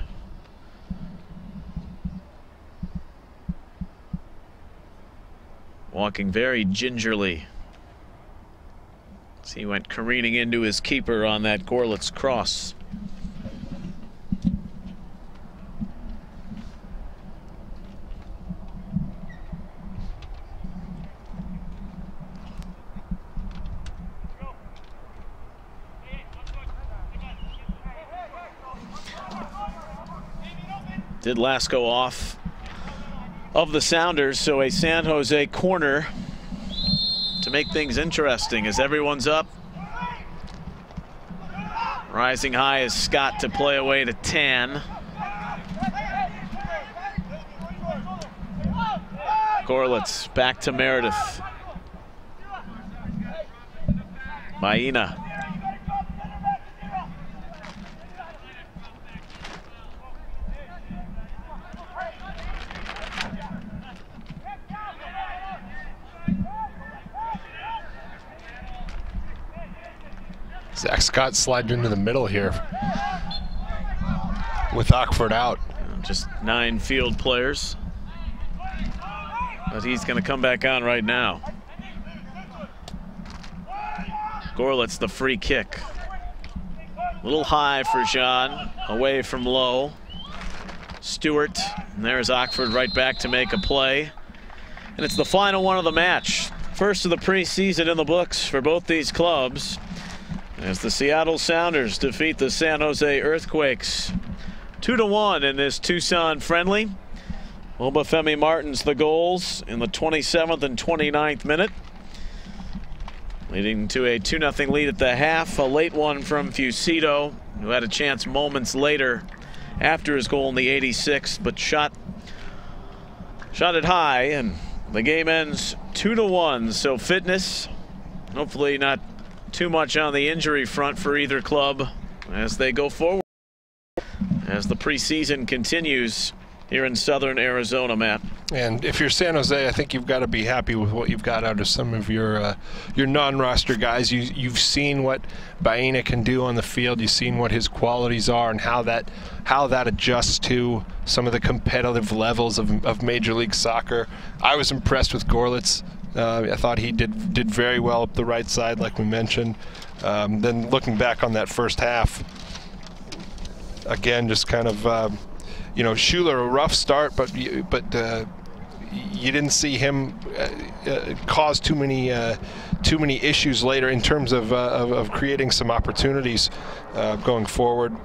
walking very gingerly as he went careening into his keeper on that Gorlitz cross. did last go off of the Sounders, so a San Jose corner to make things interesting as everyone's up. Rising high is Scott to play away to Tan. Gorlitz back to Meredith. Maina. Zach Scott sliding into the middle here with Ockford out. Just 9 field players. But he's going to come back on right now. Gorlitz, the free kick. A little high for Jean, away from Lowe. Stewart, and there's Ockford right back to make a play. And it's the final one of the match. First of the preseason in the books for both these clubs, as the Seattle Sounders defeat the San Jose Earthquakes 2-1 in this Tucson friendly. Obafemi Martins the goals in the 27th and 29th minute, leading to a 2-0 lead at the half. A late one from Fucito, who had a chance moments later after his goal in the 86th, but shot it high, and the game ends 2-1. So fitness, hopefully not too much on the injury front for either club as they go forward, as the preseason continues here in southern Arizona, Matt. And if you're San Jose, I think you've got to be happy with what you've got out of some of your non-roster guys. You've seen what Baena can do on the field. You've seen what his qualities are and how that adjusts to some of the competitive levels of Major League Soccer. I was impressed with Gorlitz. I thought he did very well up the right side, like we mentioned. Then looking back on that first half, again, just kind of. You know, Schuler, a rough start, but you didn't see him cause too many issues later in terms of creating some opportunities going forward.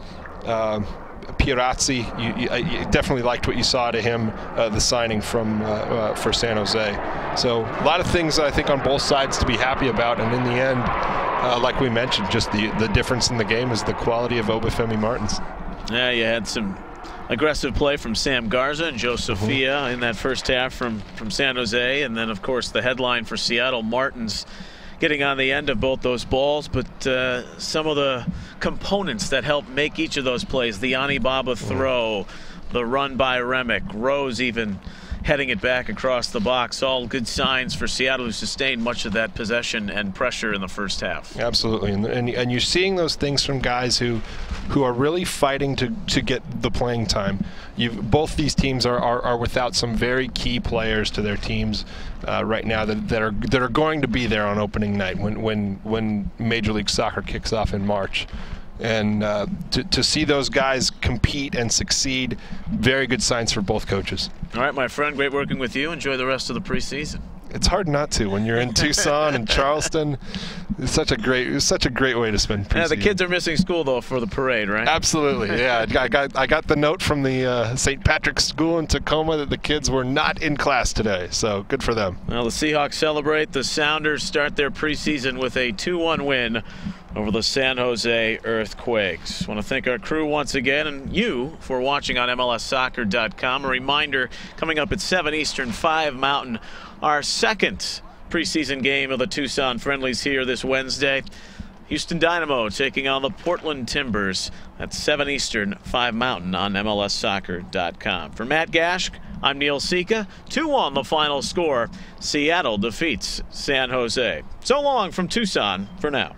Pirazzi, you definitely liked what you saw to him, the signing for San Jose. So a lot of things I think on both sides to be happy about, and in the end, like we mentioned, just the difference in the game is the quality of Obafemi Martins. Yeah, you had some aggressive play from Sam Garza and Joe Sofia in that first half from San Jose, and then of course the headline for Seattle, Martins getting on the end of both those balls. But some of the components that help make each of those plays, the Ani Baba throw, the run by Remick, Rose even heading it back across the box, all good signs for Seattle, who sustained much of that possession and pressure in the first half. Absolutely, and you're seeing those things from guys who are really fighting to get the playing time. Both these teams are without some very key players to their teams right now that are going to be there on opening night when Major League Soccer kicks off in March. And to see those guys compete and succeed, very good signs for both coaches. All right, my friend, great working with you. Enjoy the rest of the preseason. It's hard not to when you're in Tucson and Charleston. It's such a great way to spend preseason. Yeah, the kids are missing school though for the parade, right? Absolutely, yeah. I got the note from the St. Patrick's School in Tacoma that the kids were not in class today, so good for them. Well, the Seahawks celebrate. The Sounders start their preseason with a 2-1 win over the San Jose Earthquakes. I want to thank our crew once again, and you for watching on MLSsoccer.com. A reminder, coming up at 7 Eastern, 5 Mountain, our second preseason game of the Tucson friendlies here this Wednesday. Houston Dynamo taking on the Portland Timbers at 7 Eastern, 5 Mountain on MLSsoccer.com. For Matt Gashk, I'm Neil Sika. 2-1 the final score. Seattle defeats San Jose. So long from Tucson for now.